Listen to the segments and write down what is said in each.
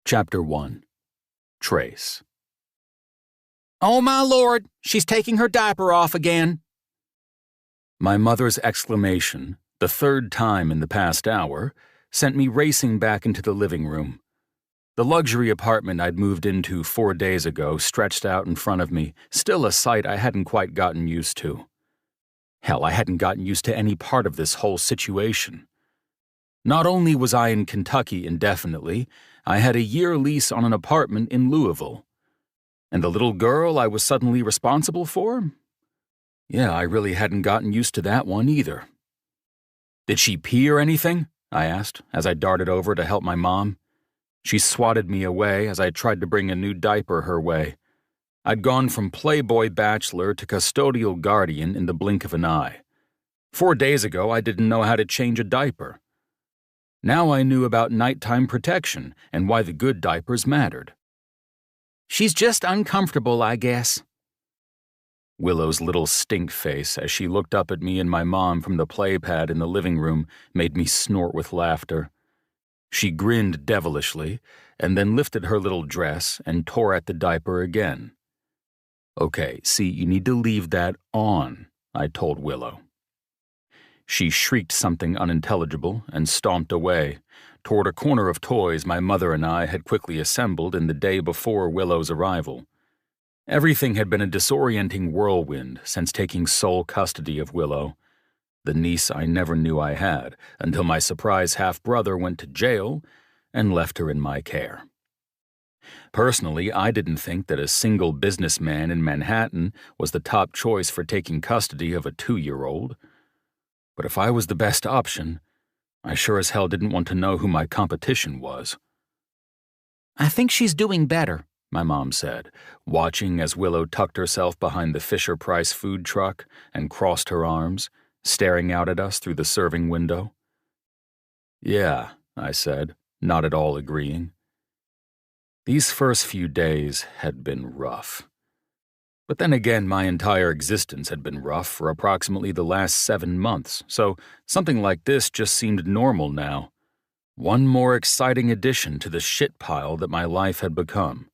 Chapter 1. Trace. "Oh, my Lord, she's taking her diaper off again." My mother's exclamation, the third time in the past hour, sent me racing back into the living room. The luxury apartment I'd moved into 4 days ago stretched out in front of me, still a sight I hadn't quite gotten used to. Hell, I hadn't gotten used to any part of this whole situation. Not only was I in Kentucky indefinitely, I had a year lease on an apartment in Louisville. And the little girl I was suddenly responsible for? Yeah, I really hadn't gotten used to that one either. "Did she pee or anything?" I asked as I darted over to help my mom. She swatted me away as I tried to bring a new diaper her way. I'd gone from playboy bachelor to custodial guardian in the blink of an eye. 4 days ago, I didn't know how to change a diaper. Now I knew about nighttime protection and why the good diapers mattered. "She's just uncomfortable, I guess." Willow's little stink face as she looked up at me and my mom from the play pad in the living room made me snort with laughter. She grinned devilishly and then lifted her little dress and tore at the diaper again. "Okay, see, you need to leave that on," I told Willow. She shrieked something unintelligible and stomped away, toward a corner of toys my mother and I had quickly assembled in the day before Willow's arrival. Everything had been a disorienting whirlwind since taking sole custody of Willow, the niece I never knew I had, until my surprise half-brother went to jail and left her in my care. Personally, I didn't think that a single businessman in Manhattan was the top choice for taking custody of a 2-year-old. But if I was the best option, I sure as hell didn't want to know who my competition was. "I think she's doing better," my mom said, watching as Willow tucked herself behind the Fisher-Price food truck and crossed her arms, staring out at us through the serving window. "Yeah," I said, not at all agreeing. These first few days had been rough. But then again, my entire existence had been rough for approximately the last 7 months, so something like this just seemed normal now. One more exciting addition to the shit pile that my life had become.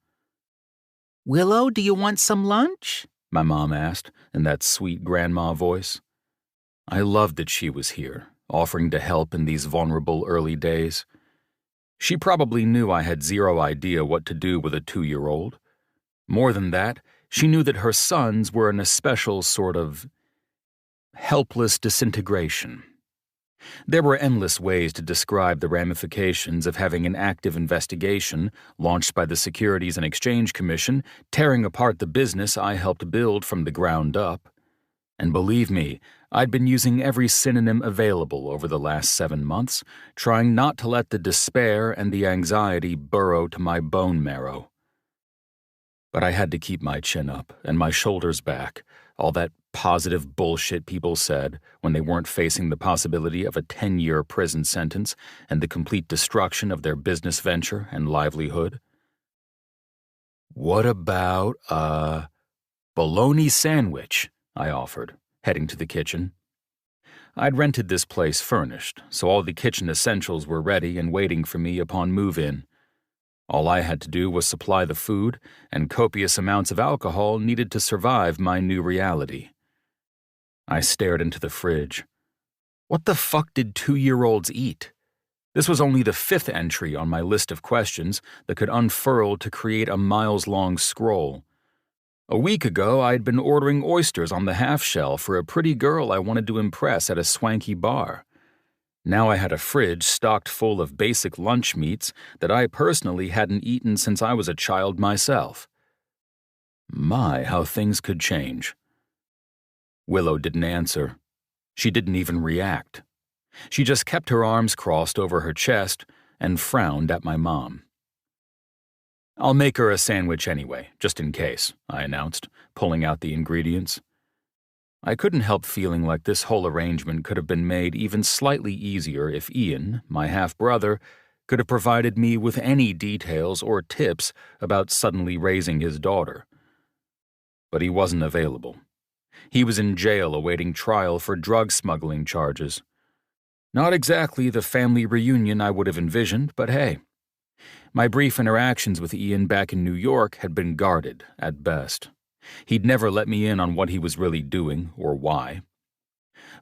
"Willow, do you want some lunch?" my mom asked in that sweet grandma voice. I loved that she was here, offering to help in these vulnerable early days. She probably knew I had zero idea what to do with a 2-year-old. More than that, she knew that her sons were in a special sort of helpless disintegration. There were endless ways to describe the ramifications of having an active investigation launched by the Securities and Exchange Commission tearing apart the business I helped build from the ground up. And believe me, I'd been using every synonym available over the last 7 months, trying not to let the despair and the anxiety burrow to my bone marrow. But I had to keep my chin up and my shoulders back, all that positive bullshit people said when they weren't facing the possibility of a 10-year prison sentence and the complete destruction of their business venture and livelihood. "What about a bologna sandwich?" I offered, heading to the kitchen. I'd rented this place furnished, so all the kitchen essentials were ready and waiting for me upon move-in. All I had to do was supply the food, and copious amounts of alcohol needed to survive my new reality. I stared into the fridge. What the fuck did 2-year-olds eat? This was only the 5th entry on my list of questions that could unfurl to create a miles-long scroll. A week ago, I'd been ordering oysters on the half-shell for a pretty girl I wanted to impress at a swanky bar. Now I had a fridge stocked full of basic lunch meats that I personally hadn't eaten since I was a child myself. My, how things could change. Willow didn't answer. She didn't even react. She just kept her arms crossed over her chest and frowned at my mom. "I'll make her a sandwich anyway, just in case," I announced, pulling out the ingredients. I couldn't help feeling like this whole arrangement could have been made even slightly easier if Ian, my half-brother, could have provided me with any details or tips about suddenly raising his daughter. But he wasn't available. He was in jail awaiting trial for drug smuggling charges. Not exactly the family reunion I would have envisioned, but hey, My brief interactions with Ian back in New York had been guarded, at best. He'd never let me in on what he was really doing or why.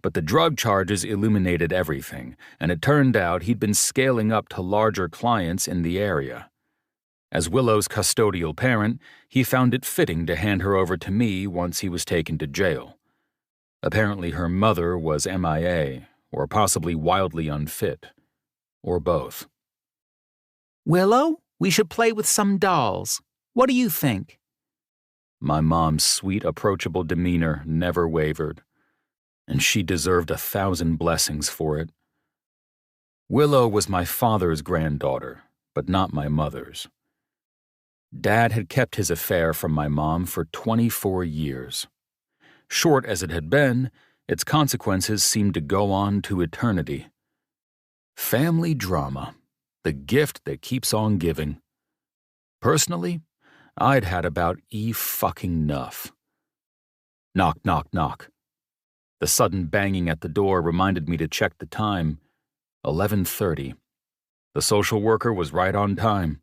But the drug charges illuminated everything, and it turned out he'd been scaling up to larger clients in the area. As Willow's custodial parent, he found it fitting to hand her over to me once he was taken to jail. Apparently her mother was MIA, or possibly wildly unfit, or both. Willow, we should play with some dolls. What do you think? My mom's sweet, approachable demeanor never wavered, and she deserved 1,000 blessings for it. Willow was my father's granddaughter, but not my mother's. Dad had kept his affair from my mom for 24 years. Short as it had been, its consequences seemed to go on to eternity. Family drama, the gift that keeps on giving. Personally, I'd had about enough. Knock, knock, knock. The sudden banging at the door reminded me to check the time. 11:30. The social worker was right on time.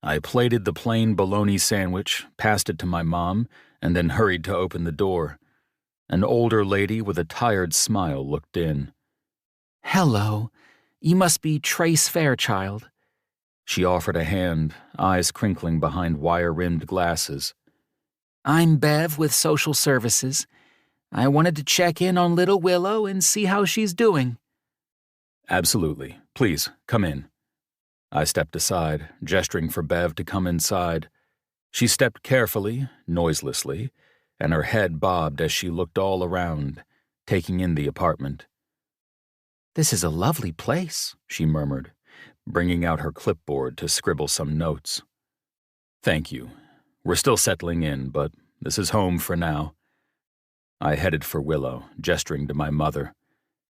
I plated the plain bologna sandwich, passed it to my mom, and then hurried to open the door. An older lady with a tired smile looked in. Hello. You must be Trace Fairchild. She offered a hand, eyes crinkling behind wire-rimmed glasses. I'm Bev with Social Services. I wanted to check in on little Willow and see how she's doing. Absolutely. Please, come in. I stepped aside, gesturing for Bev to come inside. She stepped carefully, noiselessly, and her head bobbed as she looked all around, taking in the apartment. This is a lovely place, she murmured, bringing out her clipboard to scribble some notes. Thank you. We're still settling in, but this is home for now. I headed for Willow, gesturing to my mother.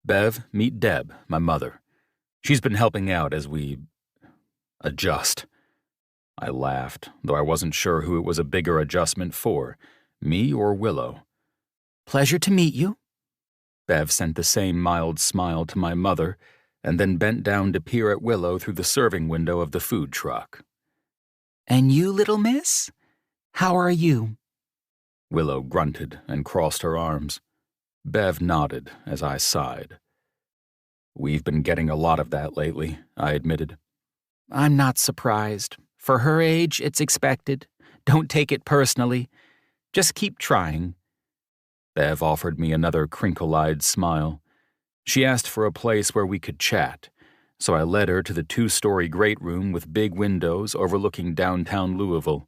Bev, meet Deb, my mother. She's been helping out as we adjust. I laughed, though I wasn't sure who it was a bigger adjustment for, me or Willow. Pleasure to meet you. Bev sent the same mild smile to my mother, and then bent down to peer at Willow through the serving window of the food truck. And you, little miss? How are you? Willow grunted and crossed her arms. Bev nodded as I sighed. We've been getting a lot of that lately, I admitted. I'm not surprised. For her age, it's expected. Don't take it personally. Just keep trying. Bev offered me another crinkle-eyed smile. She asked for a place where we could chat, so I led her to the 2-story great room with big windows overlooking downtown Louisville.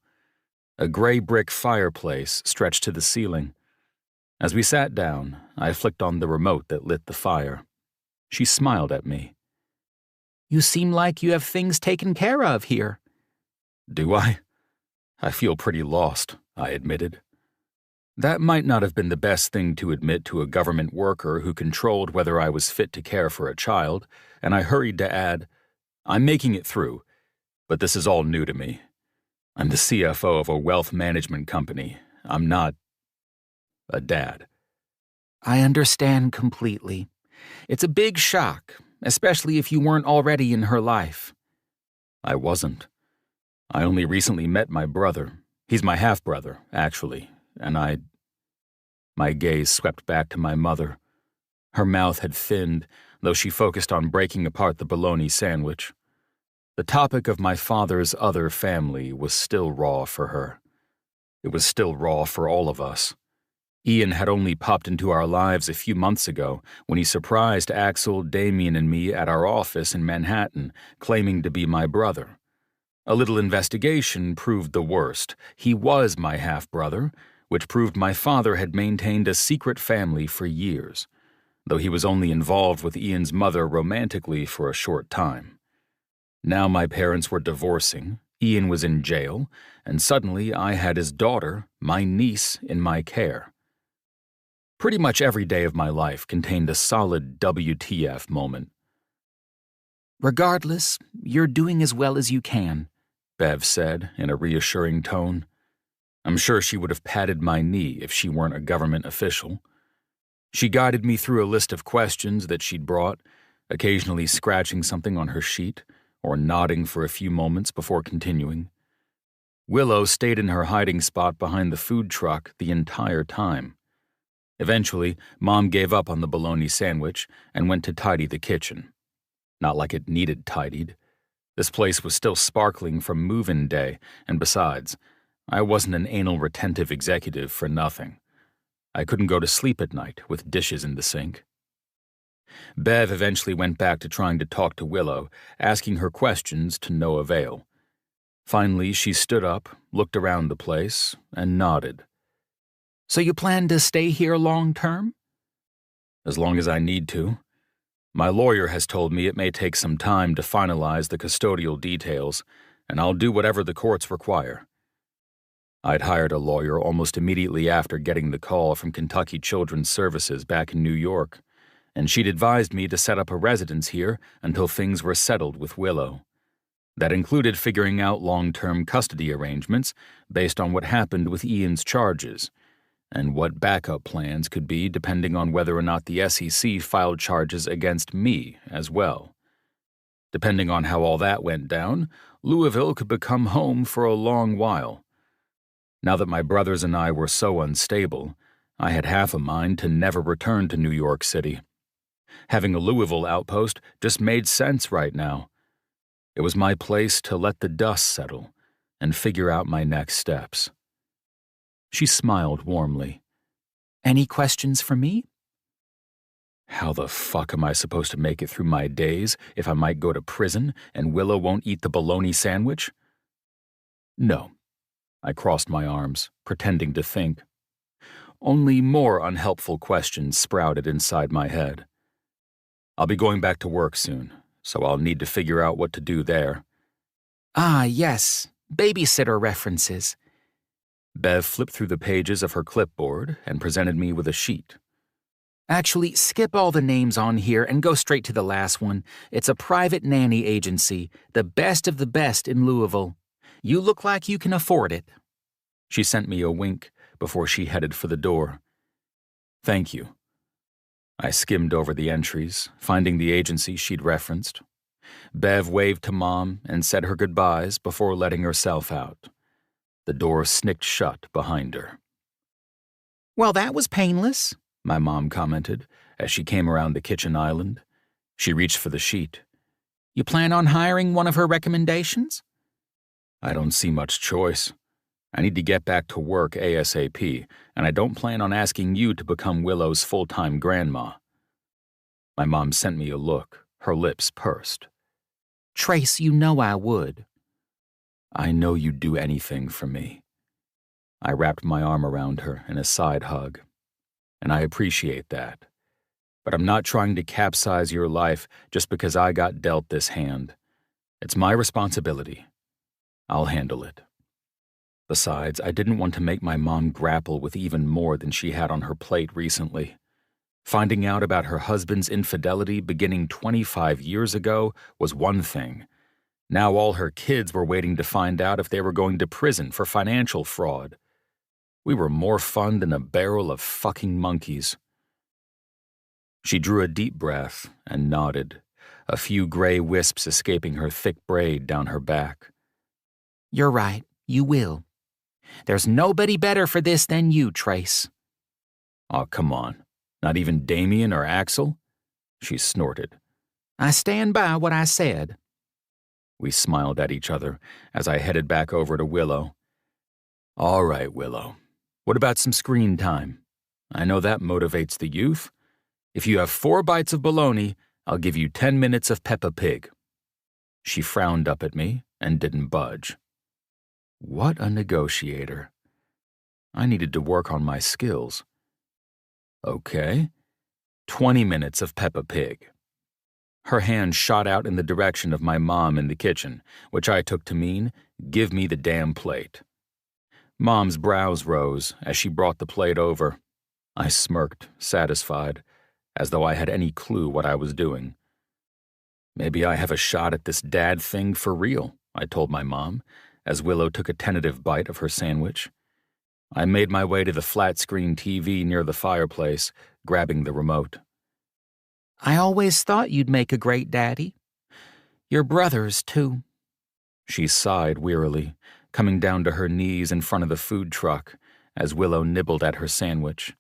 A gray brick fireplace stretched to the ceiling. As we sat down, I flicked on the remote that lit the fire. She smiled at me. You seem like you have things taken care of here. Do I? I feel pretty lost, I admitted. That might not have been the best thing to admit to a government worker who controlled whether I was fit to care for a child, and I hurried to add, I'm making it through, but this is all new to me. I'm the CFO of a wealth management company. I'm not a dad. I understand completely. It's a big shock, especially if you weren't already in her life. I wasn't. I only recently met my brother. He's my half-brother, actually, and My gaze swept back to my mother. Her mouth had thinned, though she focused on breaking apart the bologna sandwich. The topic of my father's other family was still raw for her. It was still raw for all of us. Ian had only popped into our lives a few months ago when he surprised Axel, Damien, and me at our office in Manhattan, claiming to be my brother. A little investigation proved the worst. He was my half-brother, which proved my father had maintained a secret family for years, though he was only involved with Ian's mother romantically for a short time. Now my parents were divorcing, Ian was in jail, and suddenly I had his daughter, my niece, in my care. Pretty much every day of my life contained a solid WTF moment. Regardless, you're doing as well as you can, Bev said in a reassuring tone. I'm sure she would have patted my knee if she weren't a government official. She guided me through a list of questions that she'd brought, occasionally scratching something on her sheet, or nodding for a few moments before continuing. Willow stayed in her hiding spot behind the food truck the entire time. Eventually, Mom gave up on the bologna sandwich and went to tidy the kitchen. Not like it needed tidied. This place was still sparkling from move-in day, and besides, I wasn't an anal retentive executive for nothing. I couldn't go to sleep at night with dishes in the sink. Bev eventually went back to trying to talk to Willow, asking her questions to no avail. Finally, she stood up, looked around the place, and nodded. So you plan to stay here long term? As long as I need to. My lawyer has told me it may take some time to finalize the custodial details, and I'll do whatever the courts require. I'd hired a lawyer almost immediately after getting the call from Kentucky Children's Services back in New York, and she'd advised me to set up a residence here until things were settled with Willow. That included figuring out long-term custody arrangements based on what happened with Ian's charges, and what backup plans could be depending on whether or not the SEC filed charges against me as well. Depending on how all that went down, Louisville could become home for a long while. Now that my brothers and I were so unstable, I had half a mind to never return to New York City. Having a Louisville outpost just made sense right now. It was my place to let the dust settle and figure out my next steps. She smiled warmly. Any questions for me? How the fuck am I supposed to make it through my days if I might go to prison and Willow won't eat the bologna sandwich? No. I crossed my arms, pretending to think. Only more unhelpful questions sprouted inside my head. I'll be going back to work soon, so I'll need to figure out what to do there. Ah, yes. Babysitter references. Bev flipped through the pages of her clipboard and presented me with a sheet. Actually, skip all the names on here and go straight to the last one. It's a private nanny agency, the best of the best in Louisville. You look like you can afford it. She sent me a wink before she headed for the door. Thank you. I skimmed over the entries, finding the agency she'd referenced. Bev waved to Mom and said her goodbyes before letting herself out. The door snicked shut behind her. Well, that was painless, my mom commented as she came around the kitchen island. She reached for the sheet. You plan on hiring one of her recommendations? I don't see much choice. I need to get back to work ASAP, and I don't plan on asking you to become Willow's full-time grandma. My mom sent me a look, her lips pursed. Trace, you know I would. I know you'd do anything for me. I wrapped my arm around her in a side hug, and I appreciate that. But I'm not trying to capsize your life just because I got dealt this hand. It's my responsibility. I'll handle it. Besides, I didn't want to make my mom grapple with even more than she had on her plate recently. Finding out about her husband's infidelity beginning 25 years ago was one thing. Now all her kids were waiting to find out if they were going to prison for financial fraud. We were more fun than a barrel of fucking monkeys. She drew a deep breath and nodded, a few gray wisps escaping her thick braid down her back. You're right, you will. There's nobody better for this than you, Trace. Oh, come on. Not even Damien or Axel? She snorted. I stand by what I said. We smiled at each other as I headed back over to Willow. All right, Willow. What about some screen time? I know that motivates the youth. If you have 4 bites of bologna, I'll give you 10 minutes of Peppa Pig. She frowned up at me and didn't budge. What a negotiator. I needed to work on my skills. Okay. 20 minutes of Peppa Pig. Her hand shot out in the direction of my mom in the kitchen, which I took to mean, give me the damn plate. Mom's brows rose as she brought the plate over. I smirked, satisfied, as though I had any clue what I was doing. Maybe I have a shot at this dad thing for real, I told my mom, as Willow took a tentative bite of her sandwich. I made my way to the flat-screen TV near the fireplace, grabbing the remote. I always thought you'd make a great daddy. Your brothers, too. She sighed wearily, coming down to her knees in front of the food truck as Willow nibbled at her sandwich.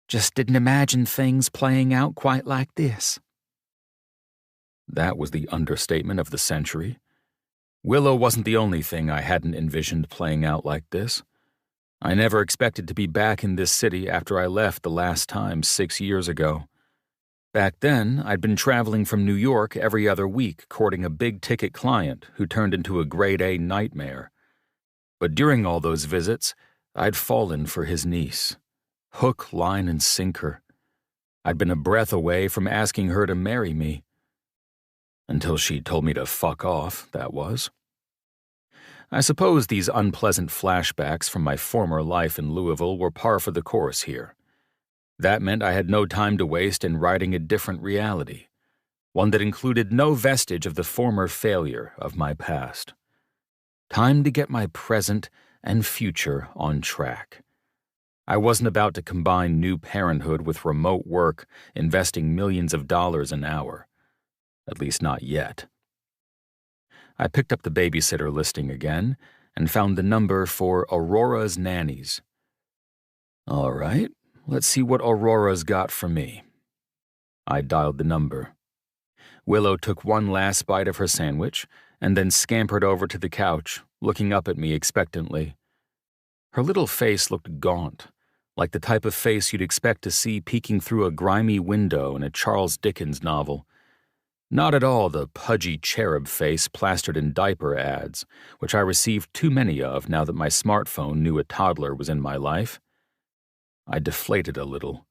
Just didn't imagine things playing out quite like this. That was the understatement of the century. Willow wasn't the only thing I hadn't envisioned playing out like this. I never expected to be back in this city after I left the last time 6 years ago. Back then, I'd been traveling from New York every other week courting a big-ticket client who turned into a grade-A nightmare. But during all those visits, I'd fallen for his niece. Hook, line, and sinker. I'd been a breath away from asking her to marry me. Until she told me to fuck off, that was. I suppose these unpleasant flashbacks from my former life in Louisville were par for the course here. That meant I had no time to waste in writing a different reality, one that included no vestige of the former failure of my past. Time to get my present and future on track. I wasn't about to combine new parenthood with remote work, investing millions of dollars an hour. At least not yet. I picked up the babysitter listing again and found the number for Aurora's nannies. All right. Let's see what Aurora's got for me. I dialed the number. Willow took one last bite of her sandwich and then scampered over to the couch, looking up at me expectantly. Her little face looked gaunt, like the type of face you'd expect to see peeking through a grimy window in a Charles Dickens novel. Not at all the pudgy cherub face plastered in diaper ads, which I received too many of now that my smartphone knew a toddler was in my life. I deflated a little.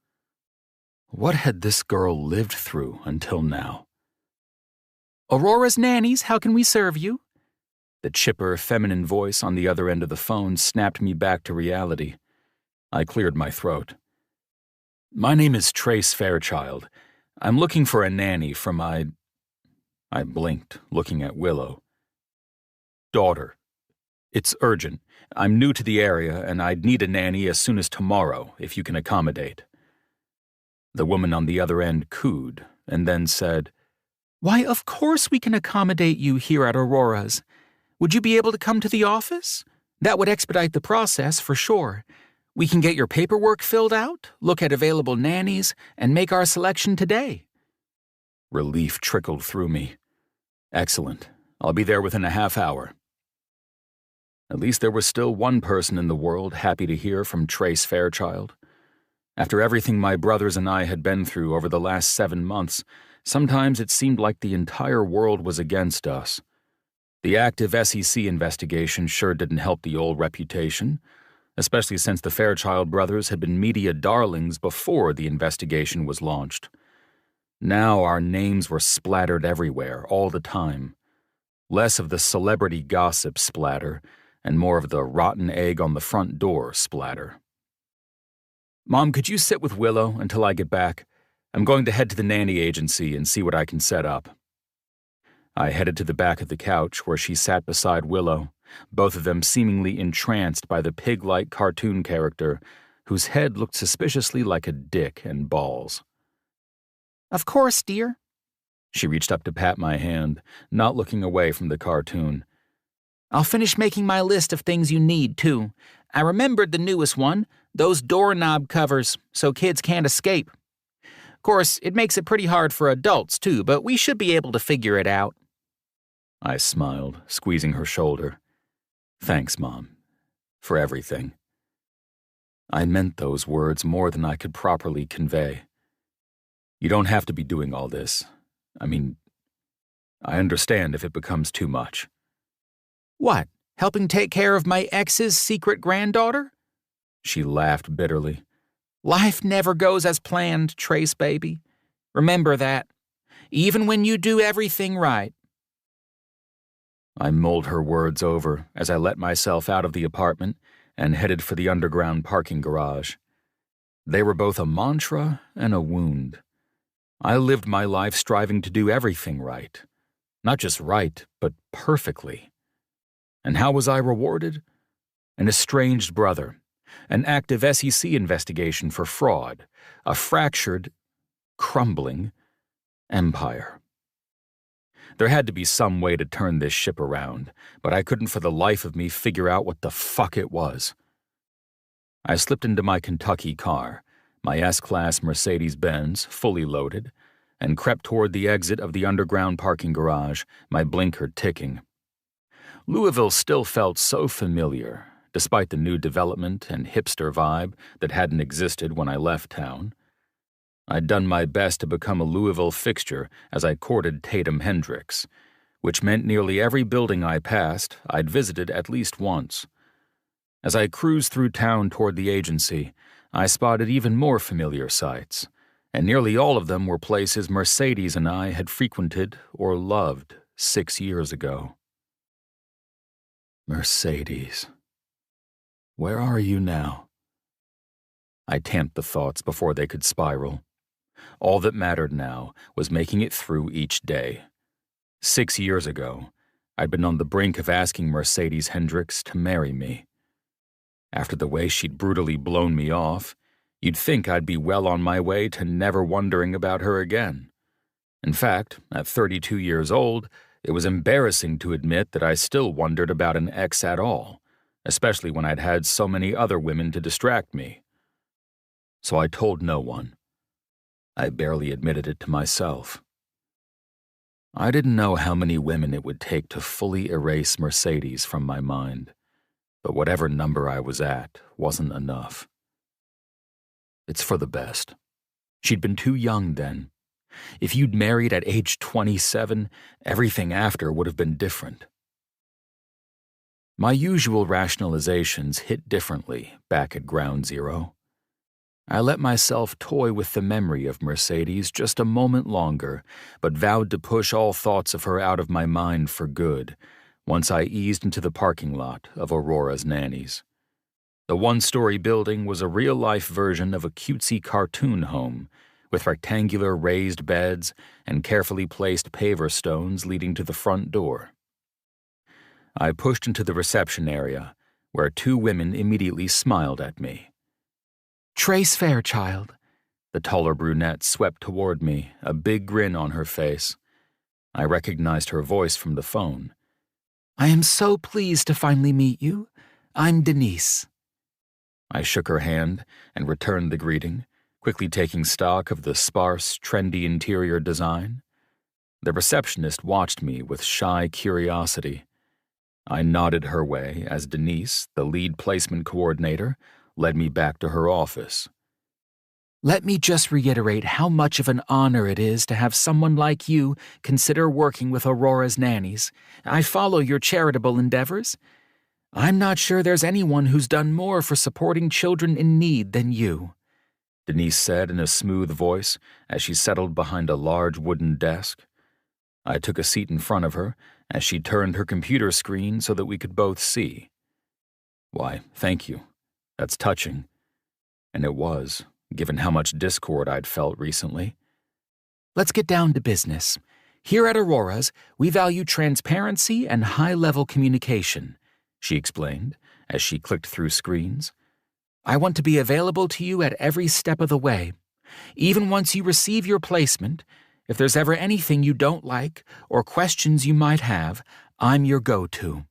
What had this girl lived through until now? Aurora's nannies, how can we serve you? The chipper, feminine voice on the other end of the phone snapped me back to reality. I cleared my throat. My name is Trace Fairchild. I'm looking for a nanny for my... I blinked, looking at Willow. Daughter. It's urgent. I'm new to the area, and I'd need a nanny as soon as tomorrow, if you can accommodate. The woman on the other end cooed, and then said, Why, of course we can accommodate you here at Aurora's. Would you be able to come to the office? That would expedite the process, for sure. We can get your paperwork filled out, look at available nannies, and make our selection today. Relief trickled through me. Excellent. I'll be there within a half hour. At least there was still one person in the world happy to hear from Trace Fairchild. After everything my brothers and I had been through over the last 7 months, sometimes it seemed like the entire world was against us. The active SEC investigation sure didn't help the old reputation, especially since the Fairchild brothers had been media darlings before the investigation was launched. Now our names were splattered everywhere, all the time. Less of the celebrity gossip splatter, and more of the rotten egg on the front door splatter. Mom, could you sit with Willow until I get back? I'm going to head to the nanny agency and see what I can set up. I headed to the back of the couch where she sat beside Willow, both of them seemingly entranced by the pig-like cartoon character whose head looked suspiciously like a dick and balls. Of course, dear. She reached up to pat my hand, not looking away from the cartoon. I'll finish making my list of things you need, too. I remembered the newest one, those doorknob covers, so kids can't escape. Of course, it makes it pretty hard for adults, too, but we should be able to figure it out. I smiled, squeezing her shoulder. Thanks, Mom, for everything. I meant those words more than I could properly convey. You don't have to be doing all this. I mean, I understand if it becomes too much. What, helping take care of my ex's secret granddaughter? She laughed bitterly. Life never goes as planned, Trace baby. Remember that, even when you do everything right. I mulled her words over as I let myself out of the apartment and headed for the underground parking garage. They were both a mantra and a wound. I lived my life striving to do everything right. Not just right, but perfectly. And how was I rewarded? An estranged brother, an active SEC investigation for fraud, a fractured, crumbling empire. There had to be some way to turn this ship around, but I couldn't for the life of me figure out what the fuck it was. I slipped into my Kentucky car, my S-Class Mercedes-Benz, fully loaded, and crept toward the exit of the underground parking garage, my blinker ticking. Louisville still felt so familiar, despite the new development and hipster vibe that hadn't existed when I left town. I'd done my best to become a Louisville fixture as I courted Tatum Hendricks, which meant nearly every building I passed I'd visited at least once. As I cruised through town toward the agency, I spotted even more familiar sights, and nearly all of them were places Mercedes and I had frequented or loved 6 years ago. Mercedes. Where are you now? I tamped the thoughts before they could spiral. All that mattered now was making it through each day. 6 years ago, I'd been on the brink of asking Mercedes Hendricks to marry me. After the way she'd brutally blown me off, you'd think I'd be well on my way to never wondering about her again. In fact, at 32 years old, it was embarrassing to admit that I still wondered about an ex at all, especially when I'd had so many other women to distract me. So I told no one. I barely admitted it to myself. I didn't know how many women it would take to fully erase Mercedes from my mind, but whatever number I was at wasn't enough. It's for the best. She'd been too young then. If you'd married at age 27, everything after would have been different. My usual rationalizations hit differently back at Ground Zero. I let myself toy with the memory of Mercedes just a moment longer, but vowed to push all thoughts of her out of my mind for good once I eased into the parking lot of Aurora's Nanny's. The one-story building was a real-life version of a cutesy cartoon home, with rectangular raised beds and carefully placed paver stones leading to the front door. I pushed into the reception area, where 2 women immediately smiled at me. Trace Fairchild. The taller brunette swept toward me, a big grin on her face. I recognized her voice from the phone. I am so pleased to finally meet you. I'm Denise. I shook her hand and returned the greeting, quickly taking stock of the sparse, trendy interior design. The receptionist watched me with shy curiosity. I nodded her way as Denise, the lead placement coordinator, led me back to her office. Let me just reiterate how much of an honor it is to have someone like you consider working with Aurora's Nannies. I follow your charitable endeavors. I'm not sure there's anyone who's done more for supporting children in need than you, Denise said in a smooth voice as she settled behind a large wooden desk. I took a seat in front of her as she turned her computer screen so that we could both see. Why, thank you. That's touching. And it was, given how much discord I'd felt recently. Let's get down to business. Here at Aurora's, we value transparency and high-level communication, she explained as she clicked through screens. I want to be available to you at every step of the way. Even once you receive your placement, if there's ever anything you don't like or questions you might have, I'm your go-to.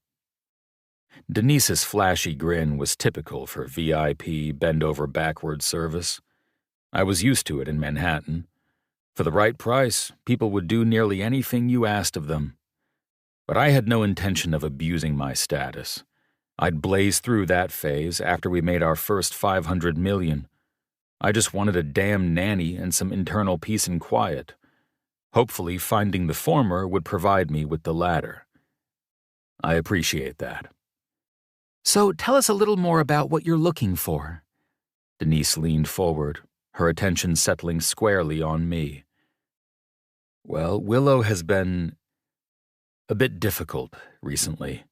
Denise's flashy grin was typical for VIP bend-over-backward service. I was used to it in Manhattan. For the right price, people would do nearly anything you asked of them. But I had no intention of abusing my status. I'd blaze through that phase after we made our first $500 million. I just wanted a damn nanny and some internal peace and quiet. Hopefully, finding the former would provide me with the latter. I appreciate that. So tell us a little more about what you're looking for. Denise leaned forward, her attention settling squarely on me. Well, Willow has been a bit difficult recently.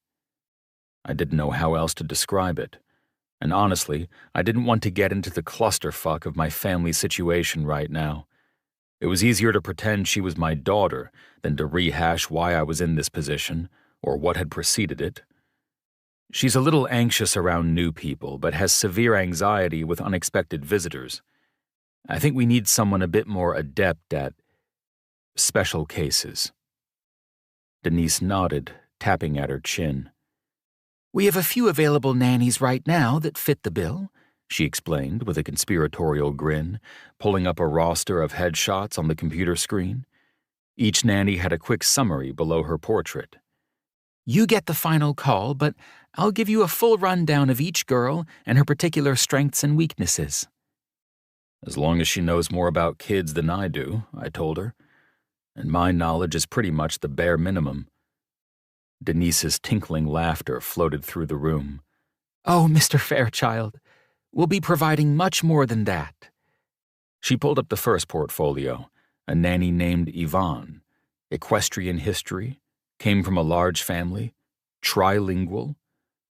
I didn't know how else to describe it, and honestly, I didn't want to get into the clusterfuck of my family situation right now. It was easier to pretend she was my daughter than to rehash why I was in this position or what had preceded it. She's a little anxious around new people, but has severe anxiety with unexpected visitors. I think we need someone a bit more adept at special cases. Denise nodded, tapping at her chin. We have a few available nannies right now that fit the bill, she explained with a conspiratorial grin, pulling up a roster of headshots on the computer screen. Each nanny had a quick summary below her portrait. You get the final call, but I'll give you a full rundown of each girl and her particular strengths and weaknesses. As long as she knows more about kids than I do, I told her, and my knowledge is pretty much the bare minimum. Denise's tinkling laughter floated through the room. Oh, Mr. Fairchild, we'll be providing much more than that. She pulled up the first portfolio, a nanny named Yvonne, equestrian history, came from a large family, trilingual.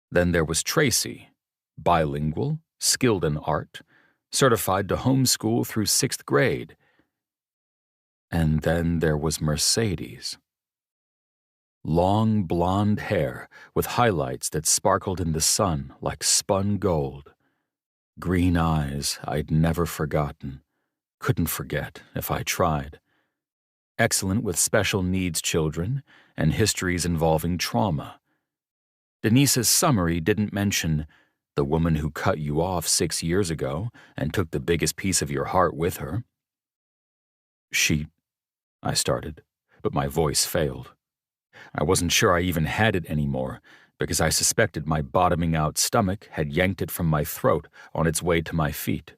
Then there was Tracy, bilingual, skilled in art, certified to homeschool through 6th grade. And then there was Mercedes. Long blonde hair with highlights that sparkled in the sun like spun gold. Green eyes I'd never forgotten, couldn't forget if I tried. Excellent with special needs children and histories involving trauma. Denise's summary didn't mention the woman who cut you off 6 years ago and took the biggest piece of your heart with her. I started, but my voice failed. I wasn't sure I even had it anymore, because I suspected my bottoming-out stomach had yanked it from my throat on its way to my feet.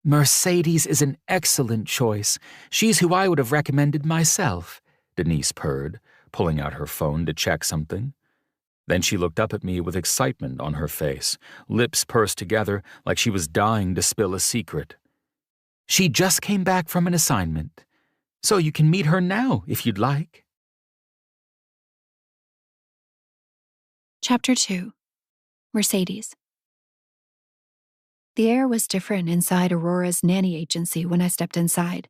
Mercedes is an excellent choice. She's who I would have recommended myself, Denise purred, pulling out her phone to check something. Then she looked up at me with excitement on her face, lips pursed together like she was dying to spill a secret. She just came back from an assignment, so you can meet her now if you'd like. Chapter 2. Mercedes. The air was different inside Aurora's nanny agency when I stepped inside.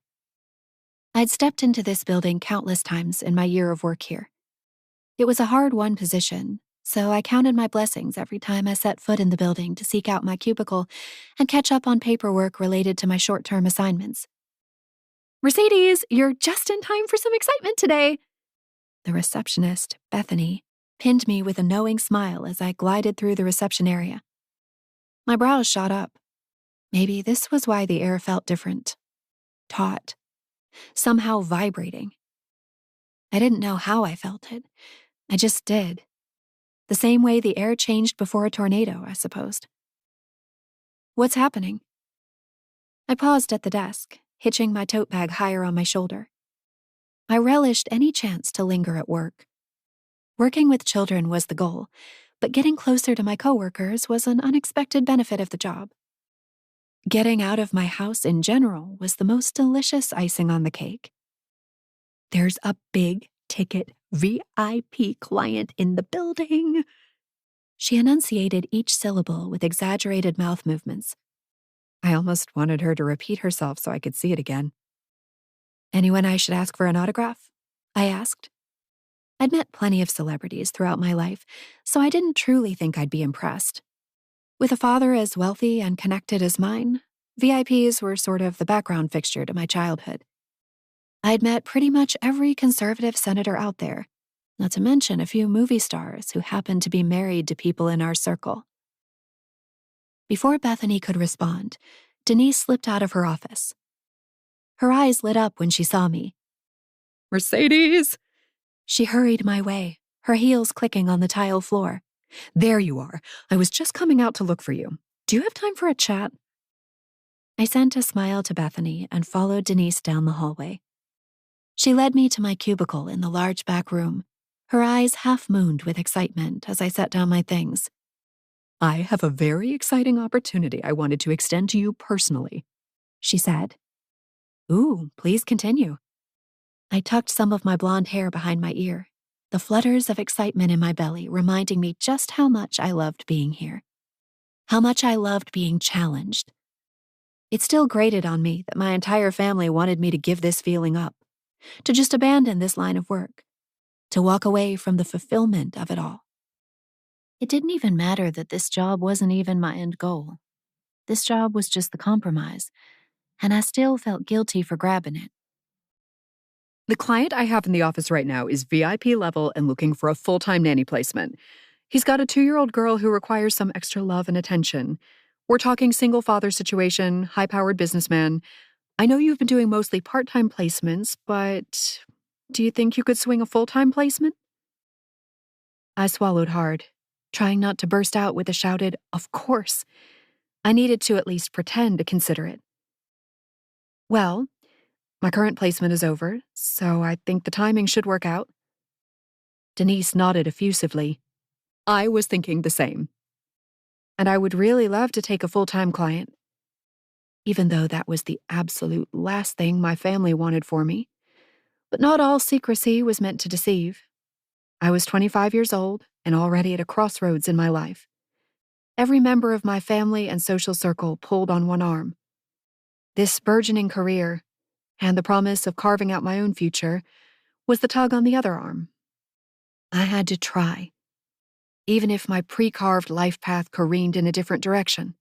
I'd stepped into this building countless times in my year of work here. It was a hard-won position, so I counted my blessings every time I set foot in the building to seek out my cubicle and catch up on paperwork related to my short-term assignments. Mercedes, you're just in time for some excitement today. The receptionist, Bethany, pinned me with a knowing smile as I glided through the reception area. My brows shot up. Maybe this was why the air felt different. Taut. Somehow vibrating. I didn't know how I felt it. I just did. The same way the air changed before a tornado, I supposed. What's happening? I paused at the desk, hitching my tote bag higher on my shoulder. I relished any chance to linger at work. Working with children was the goal, but getting closer to my coworkers was an unexpected benefit of the job. Getting out of my house in general was the most delicious icing on the cake. There's a big-ticket VIP client in the building. She enunciated each syllable with exaggerated mouth movements. I almost wanted her to repeat herself so I could see it again. Anyone I should ask for an autograph? I asked. I'd met plenty of celebrities throughout my life, so I didn't truly think I'd be impressed. With a father as wealthy and connected as mine, VIPs were sort of the background fixture to my childhood. I'd met pretty much every conservative senator out there, not to mention a few movie stars who happened to be married to people in our circle. Before Bethany could respond, Denise slipped out of her office. Her eyes lit up when she saw me. Mercedes! She hurried my way, her heels clicking on the tile floor. There you are. I was just coming out to look for you. Do you have time for a chat? I sent a smile to Bethany and followed Denise down the hallway. She led me to my cubicle in the large back room, her eyes half-mooned with excitement as I set down my things. I have a very exciting opportunity I wanted to extend to you personally, she said. Ooh, please continue. I tucked some of my blonde hair behind my ear, the flutters of excitement in my belly reminding me just how much I loved being here. How much I loved being challenged. It still grated on me that my entire family wanted me to give this feeling up, to just abandon this line of work, to walk away from the fulfillment of it all. It didn't even matter that this job wasn't even my end goal. This job was just the compromise, and I still felt guilty for grabbing it. The client I have in the office right now is VIP level and looking for a full-time nanny placement. He's got a 2-year-old girl who requires some extra love and attention. We're talking single father situation, high-powered businessman. I know you've been doing mostly part-time placements, but do you think you could swing a full-time placement? I swallowed hard, trying not to burst out with a shouted, "Of course." I needed to at least pretend to consider it. Well, my current placement is over, so I think the timing should work out. Denise nodded effusively. I was thinking the same. And I would really love to take a full-time client, even though that was the absolute last thing my family wanted for me. But not all secrecy was meant to deceive. I was 25 years old and already at a crossroads in my life. Every member of my family and social circle pulled on one arm. This burgeoning career, and the promise of carving out my own future, was the tug on the other arm. I had to try, even if my pre-carved life path careened in a different direction.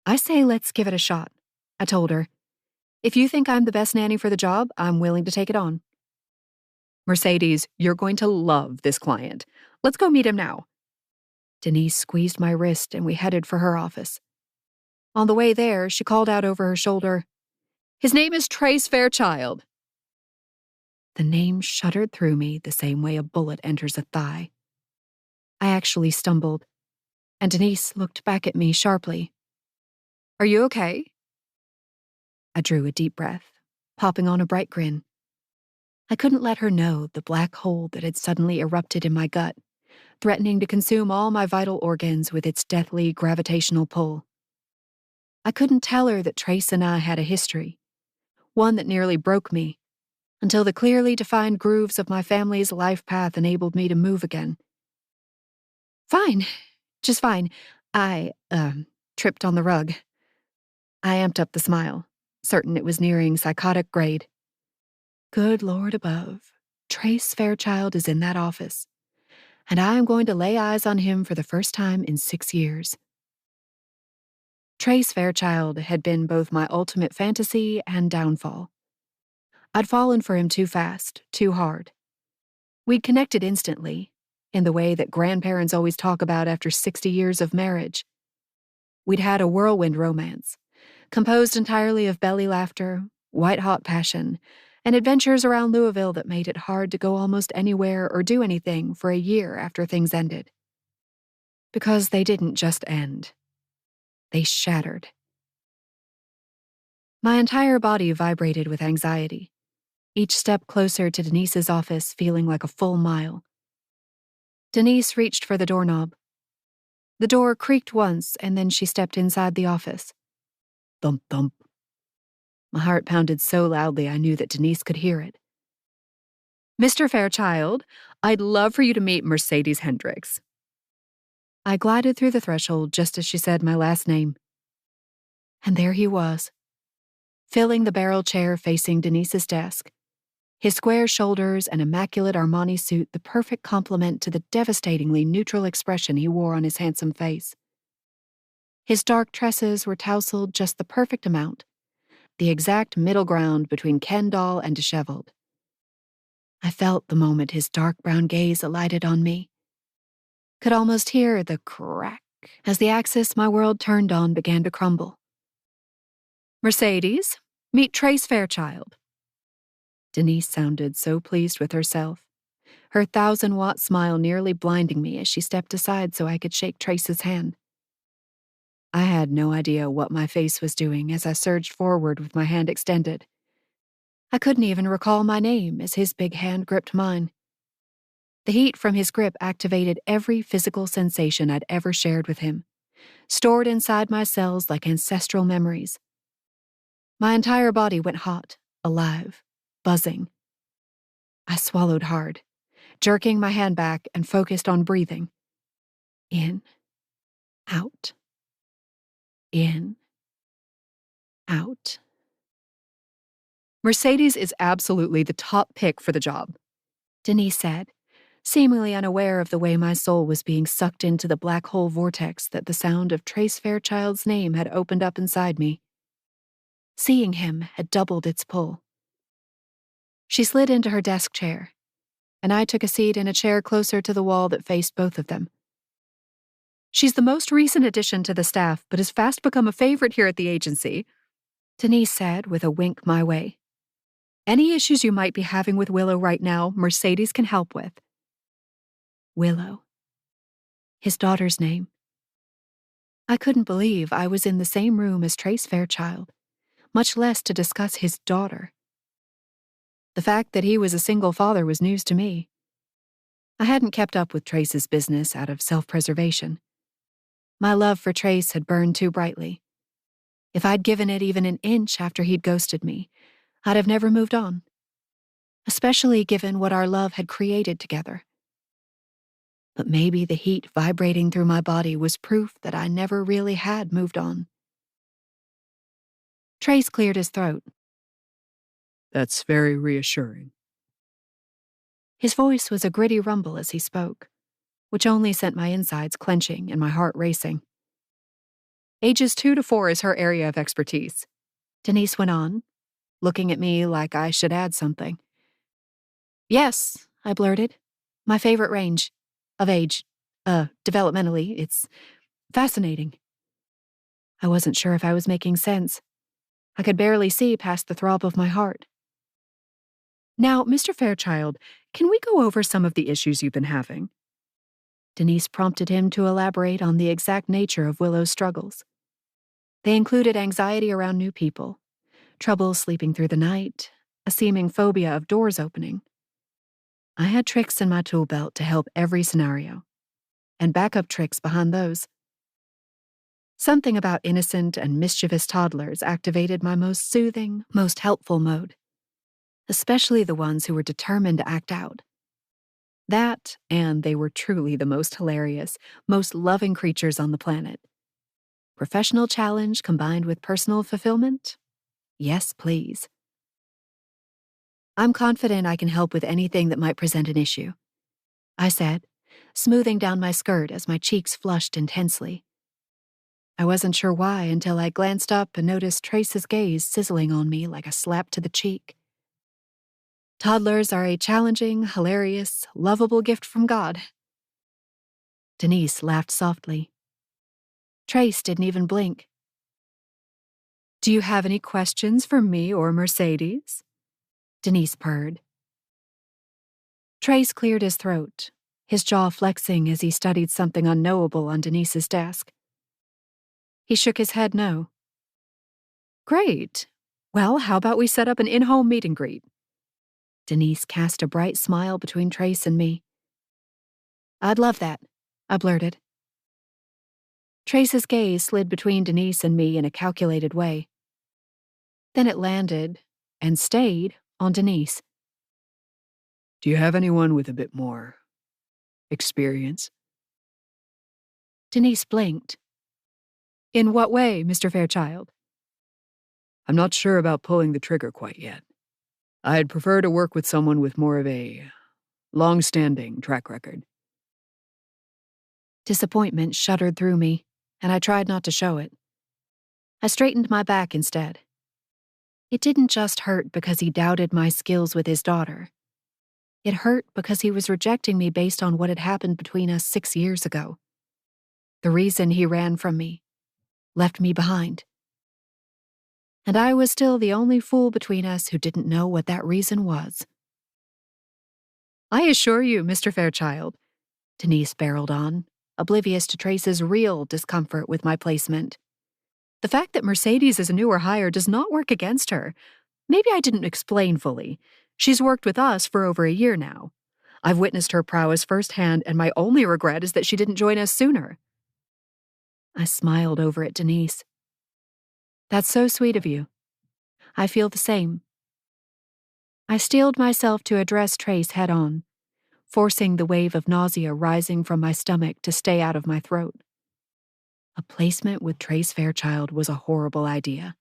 I say let's give it a shot, I told her. If you think I'm the best nanny for the job, I'm willing to take it on. Mercedes, you're going to love this client. Let's go meet him now. Denise squeezed my wrist and we headed for her office. On the way there, she called out over her shoulder, "His name is Trace Fairchild." The name shuddered through me the same way a bullet enters a thigh. I actually stumbled, and Denise looked back at me sharply. "Are you okay?" I drew a deep breath, popping on a bright grin. I couldn't let her know the black hole that had suddenly erupted in my gut, threatening to consume all my vital organs with its deathly gravitational pull. I couldn't tell her that Trace and I had a history, one that nearly broke me, until the clearly defined grooves of my family's life path enabled me to move again. Fine, just fine. I, tripped on the rug. I amped up the smile, certain it was nearing psychotic grade. Good Lord above, Trace Fairchild is in that office, and I am going to lay eyes on him for the first time in 6 years. Trace Fairchild had been both my ultimate fantasy and downfall. I'd fallen for him too fast, too hard. We'd connected instantly, in the way that grandparents always talk about after 60 years of marriage. We'd had a whirlwind romance, composed entirely of belly laughter, white-hot passion, and adventures around Louisville that made it hard to go almost anywhere or do anything for a year after things ended. Because they didn't just end. They shattered. My entire body vibrated with anxiety, each step closer to Denise's office feeling like a full mile. Denise reached for the doorknob. The door creaked once, and then she stepped inside the office. Thump, thump. My heart pounded so loudly I knew that Denise could hear it. "Mr. Fairchild, I'd love for you to meet Mercedes Hendricks." I glided through the threshold just as she said my last name. And there he was, filling the barrel chair facing Denise's desk, his square shoulders and immaculate Armani suit the perfect complement to the devastatingly neutral expression he wore on his handsome face. His dark tresses were tousled just the perfect amount, the exact middle ground between Ken doll and disheveled. I felt the moment his dark brown gaze alighted on me. Could almost hear the crack as the axis my world turned on began to crumble. "Mercedes, meet Trace Fairchild." Denise sounded so pleased with herself, her 1,000-watt smile nearly blinding me as she stepped aside so I could shake Trace's hand. I had no idea what my face was doing as I surged forward with my hand extended. I couldn't even recall my name as his big hand gripped mine. The heat from his grip activated every physical sensation I'd ever shared with him, stored inside my cells like ancestral memories. My entire body went hot, alive, buzzing. I swallowed hard, jerking my hand back and focused on breathing. In, out, in, out. "Mercedes is absolutely the top pick for the job," Denise said, seemingly unaware of the way my soul was being sucked into the black hole vortex that the sound of Trace Fairchild's name had opened up inside me. Seeing him had doubled its pull. She slid into her desk chair, and I took a seat in a chair closer to the wall that faced both of them. She's the most recent addition to the staff, but has fast become a favorite here at the agency, Denise said with a wink my way. Any issues you might be having with Willow right now, Mercedes can help with. Willow. His daughter's name. I couldn't believe I was in the same room as Trace Fairchild, much less to discuss his daughter. The fact that he was a single father was news to me. I hadn't kept up with Trace's business out of self-preservation. My love for Trace had burned too brightly. If I'd given it even an inch after he'd ghosted me, I'd have never moved on, especially given what our love had created together. But maybe the heat vibrating through my body was proof that I never really had moved on. Trace cleared his throat. That's very reassuring. His voice was a gritty rumble as he spoke, which only sent my insides clenching and my heart racing. Ages 2 to 4 is her area of expertise, Denise went on, looking at me like I should add something. Yes, I blurted. My favorite range. Of age. Developmentally, it's fascinating. I wasn't sure if I was making sense. I could barely see past the throb of my heart. Now, Mr. Fairchild, can we go over some of the issues you've been having? Denise prompted him to elaborate on the exact nature of Willow's struggles. They included anxiety around new people, trouble sleeping through the night, a seeming phobia of doors opening. I had tricks in my tool belt to help every scenario, and backup tricks behind those. Something about innocent and mischievous toddlers activated my most soothing, most helpful mode, especially the ones who were determined to act out. That, and they were truly the most hilarious, most loving creatures on the planet. Professional challenge combined with personal fulfillment? Yes, please. I'm confident I can help with anything that might present an issue, I said, smoothing down my skirt as my cheeks flushed intensely. I wasn't sure why until I glanced up and noticed Trace's gaze sizzling on me like a slap to the cheek. Toddlers are a challenging, hilarious, lovable gift from God. Denise laughed softly. Trace didn't even blink. Do you have any questions for me or Mercedes? Denise purred. Trace cleared his throat, his jaw flexing as he studied something unknowable on Denise's desk. He shook his head no. Great. Well, how about we set up an in-home meet and greet? Denise cast a bright smile between Trace and me. I'd love that, I blurted. Trace's gaze slid between Denise and me in a calculated way. Then it landed, and stayed, on Denise. Do you have anyone with a bit more experience? Denise blinked. In what way, Mr. Fairchild? I'm not sure about pulling the trigger quite yet. I'd prefer to work with someone with more of a long-standing track record. Disappointment shuddered through me, and I tried not to show it. I straightened my back instead. It didn't just hurt because he doubted my skills with his daughter. It hurt because he was rejecting me based on what had happened between us 6 years ago. The reason he ran from me, left me behind. And I was still the only fool between us who didn't know what that reason was. I assure you, Mr. Fairchild, Denise barreled on, oblivious to Trace's real discomfort with my placement. The fact that Mercedes is a newer hire does not work against her. Maybe I didn't explain fully. She's worked with us for over a year now. I've witnessed her prowess firsthand, and my only regret is that she didn't join us sooner. I smiled over at Denise. That's so sweet of you. I feel the same. I steeled myself to address Trace head on, forcing the wave of nausea rising from my stomach to stay out of my throat. A placement with Trace Fairchild was a horrible idea.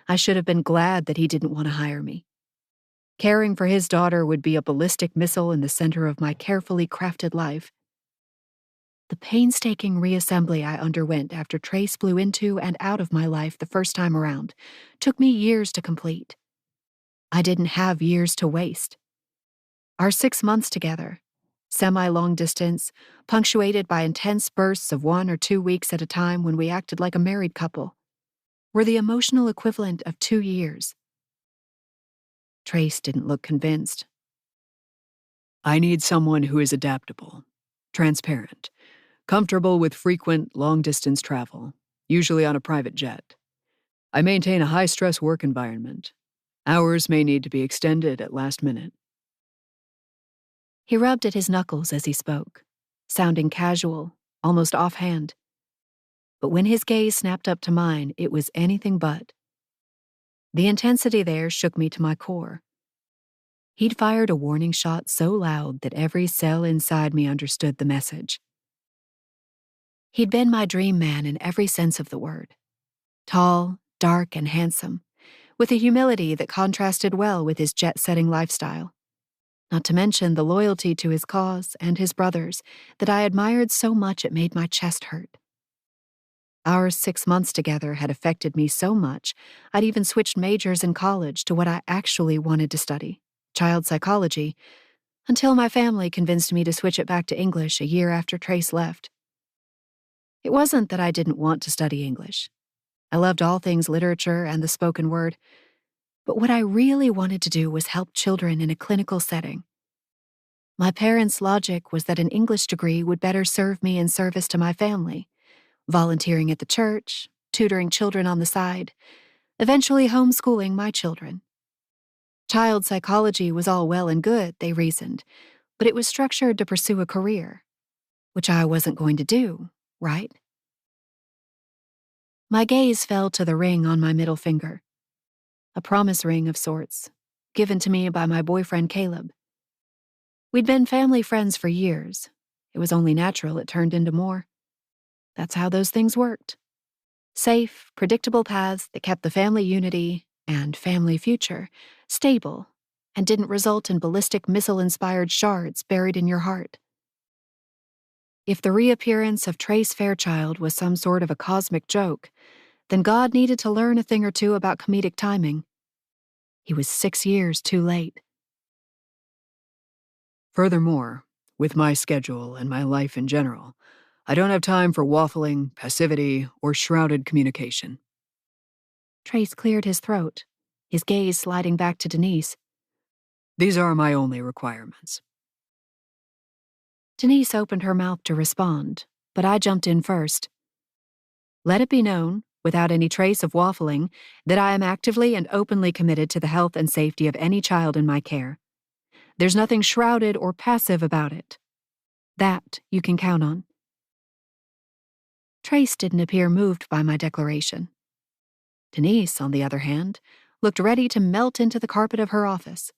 I should have been glad that he didn't want to hire me. Caring for his daughter would be a ballistic missile in the center of my carefully crafted life. The painstaking reassembly I underwent after Trace blew into and out of my life the first time around took me years to complete. I didn't have years to waste. Our 6 months together, semi-long distance, punctuated by intense bursts of 1 or 2 weeks at a time when we acted like a married couple, were the emotional equivalent of 2 years. Trace didn't look convinced. I need someone who is adaptable, transparent, comfortable with frequent, long-distance travel, usually on a private jet. I maintain a high-stress work environment. Hours may need to be extended at last minute. He rubbed at his knuckles as he spoke, sounding casual, almost offhand. But when his gaze snapped up to mine, it was anything but. The intensity there shook me to my core. He'd fired a warning shot so loud that every cell inside me understood the message. He'd been my dream man in every sense of the word. Tall, dark, and handsome, with a humility that contrasted well with his jet-setting lifestyle. Not to mention the loyalty to his cause and his brothers that I admired so much it made my chest hurt. Our 6 months together had affected me so much, I'd even switched majors in college to what I actually wanted to study, child psychology, until my family convinced me to switch it back to English a year after Trace left. It wasn't that I didn't want to study English. I loved all things literature and the spoken word, but what I really wanted to do was help children in a clinical setting. My parents' logic was that an English degree would better serve me in service to my family, volunteering at the church, tutoring children on the side, eventually homeschooling my children. Child psychology was all well and good, they reasoned, but it was structured to pursue a career, which I wasn't going to do, right? My gaze fell to the ring on my middle finger, a promise ring of sorts, given to me by my boyfriend Caleb. We'd been family friends for years. It was only natural it turned into more. That's how those things worked. Safe, predictable paths that kept the family unity and family future stable and didn't result in ballistic missile-inspired shards buried in your heart. If the reappearance of Trace Fairchild was some sort of a cosmic joke, then God needed to learn a thing or two about comedic timing. He was 6 years too late. Furthermore, with my schedule and my life in general, I don't have time for waffling, passivity, or shrouded communication. Trace cleared his throat, his gaze sliding back to Denise. These are my only requirements. Denise opened her mouth to respond, but I jumped in first. Let it be known, without any trace of waffling, that I am actively and openly committed to the health and safety of any child in my care. There's nothing shrouded or passive about it. That you can count on. Trace didn't appear moved by my declaration. Denise, on the other hand, looked ready to melt into the carpet of her office.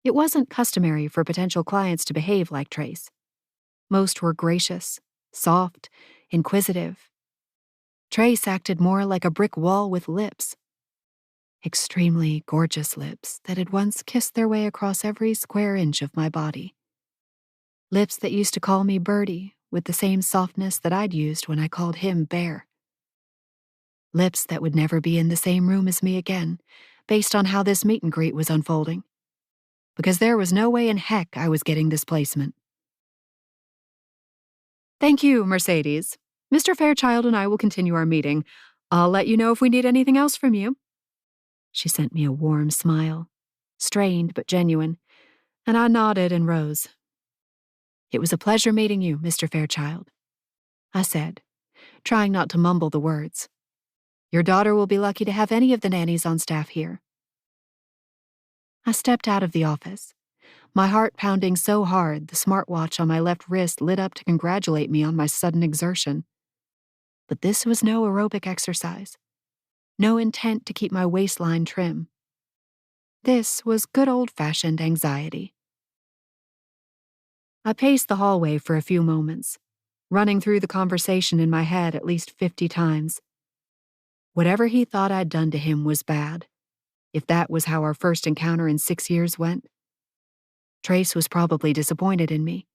It wasn't customary for potential clients to behave like Trace. Most were gracious, soft, inquisitive. Trace acted more like a brick wall with lips. Extremely gorgeous lips that had once kissed their way across every square inch of my body. Lips that used to call me Birdie with the same softness that I'd used when I called him Bear. Lips that would never be in the same room as me again, based on how this meet and greet was unfolding. Because there was no way in heck I was getting this placement. Thank you, Mercedes. Mr. Fairchild and I will continue our meeting. I'll let you know if we need anything else from you. She sent me a warm smile, strained but genuine, and I nodded and rose. It was a pleasure meeting you, Mr. Fairchild, I said, trying not to mumble the words. Your daughter will be lucky to have any of the nannies on staff here. I stepped out of the office, my heart pounding so hard the smartwatch on my left wrist lit up to congratulate me on my sudden exertion. But this was no aerobic exercise, no intent to keep my waistline trim. This was good old-fashioned anxiety. I paced the hallway for a few moments, running through the conversation in my head at least 50 times. Whatever he thought I'd done to him was bad, if that was how our first encounter in 6 years went. Trace was probably disappointed in me,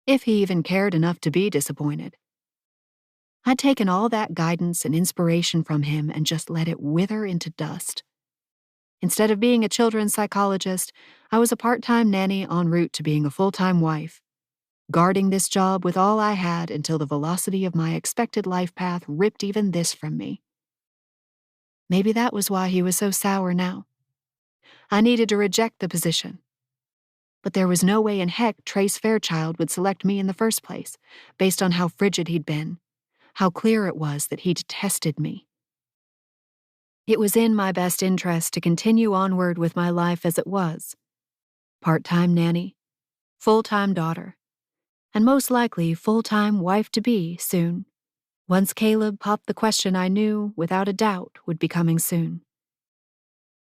if he even cared enough to be disappointed. I'd taken all that guidance and inspiration from him and just let it wither into dust. Instead of being a children's psychologist, I was a part-time nanny en route to being a full-time wife, guarding this job with all I had until the velocity of my expected life path ripped even this from me. Maybe that was why he was so sour now. I needed to reject the position. But there was no way in heck Trace Fairchild would select me in the first place, based on how frigid he'd been, how clear it was that he detested me. It was in my best interest to continue onward with my life as it was. Part-time nanny, full-time daughter, and most likely full-time wife-to-be soon, once Caleb popped the question I knew, without a doubt, would be coming soon.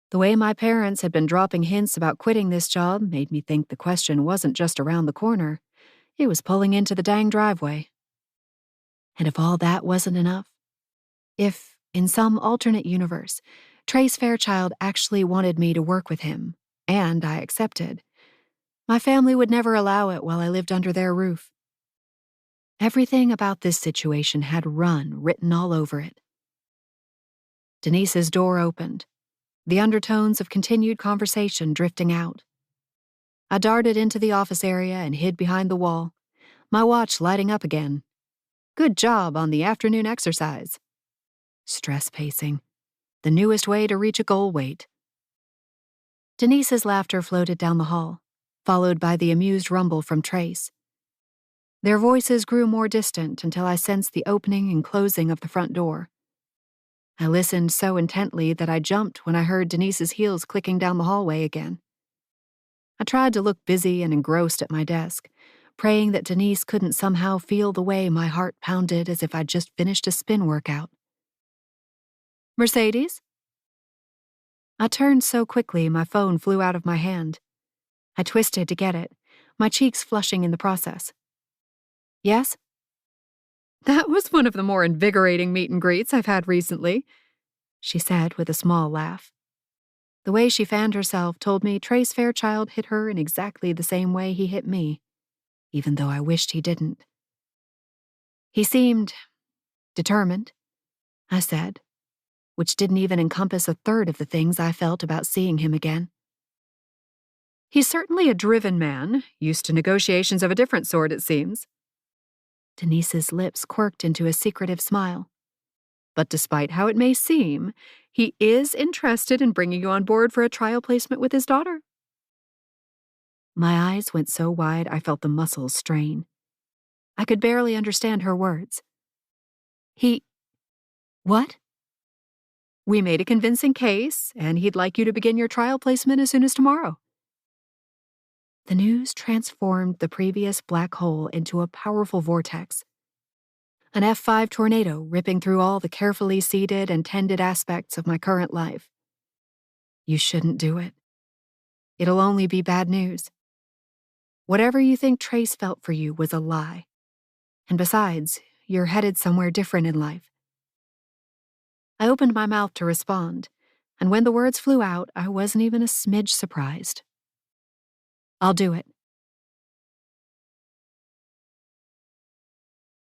The way my parents had been dropping hints about quitting this job made me think the question wasn't just around the corner, it was pulling into the dang driveway. And if all that wasn't enough, if, in some alternate universe, Trace Fairchild actually wanted me to work with him, and I accepted, my family would never allow it while I lived under their roof. Everything about this situation had run written all over it. Denise's door opened, the undertones of continued conversation drifting out. I darted into the office area and hid behind the wall, my watch lighting up again. Good job on the afternoon exercise. Stress pacing, the newest way to reach a goal weight. Denise's laughter floated down the hall, followed by the amused rumble from Trace. Their voices grew more distant until I sensed the opening and closing of the front door. I listened so intently that I jumped when I heard Denise's heels clicking down the hallway again. I tried to look busy and engrossed at my desk, praying that Denise couldn't somehow feel the way my heart pounded as if I'd just finished a spin workout. Mercedes? I turned so quickly my phone flew out of my hand. I twisted to get it, my cheeks flushing in the process. Yes? That was one of the more invigorating meet and greets I've had recently, she said with a small laugh. The way she fanned herself told me Trace Fairchild hit her in exactly the same way he hit me, even though I wished he didn't. He seemed determined, I said, which didn't even encompass a third of the things I felt about seeing him again. He's certainly a driven man, used to negotiations of a different sort, it seems. Denise's lips quirked into a secretive smile. But despite how it may seem, he is interested in bringing you on board for a trial placement with his daughter. My eyes went so wide I felt the muscles strain. I could barely understand her words. What? We made a convincing case, and he'd like you to begin your trial placement as soon as tomorrow. The news transformed the previous black hole into a powerful vortex. An F5 tornado ripping through all the carefully seeded and tended aspects of my current life. You shouldn't do it. It'll only be bad news. Whatever you think Trace felt for you was a lie. And besides, you're headed somewhere different in life. I opened my mouth to respond, and when the words flew out, I wasn't even a smidge surprised. I'll do it.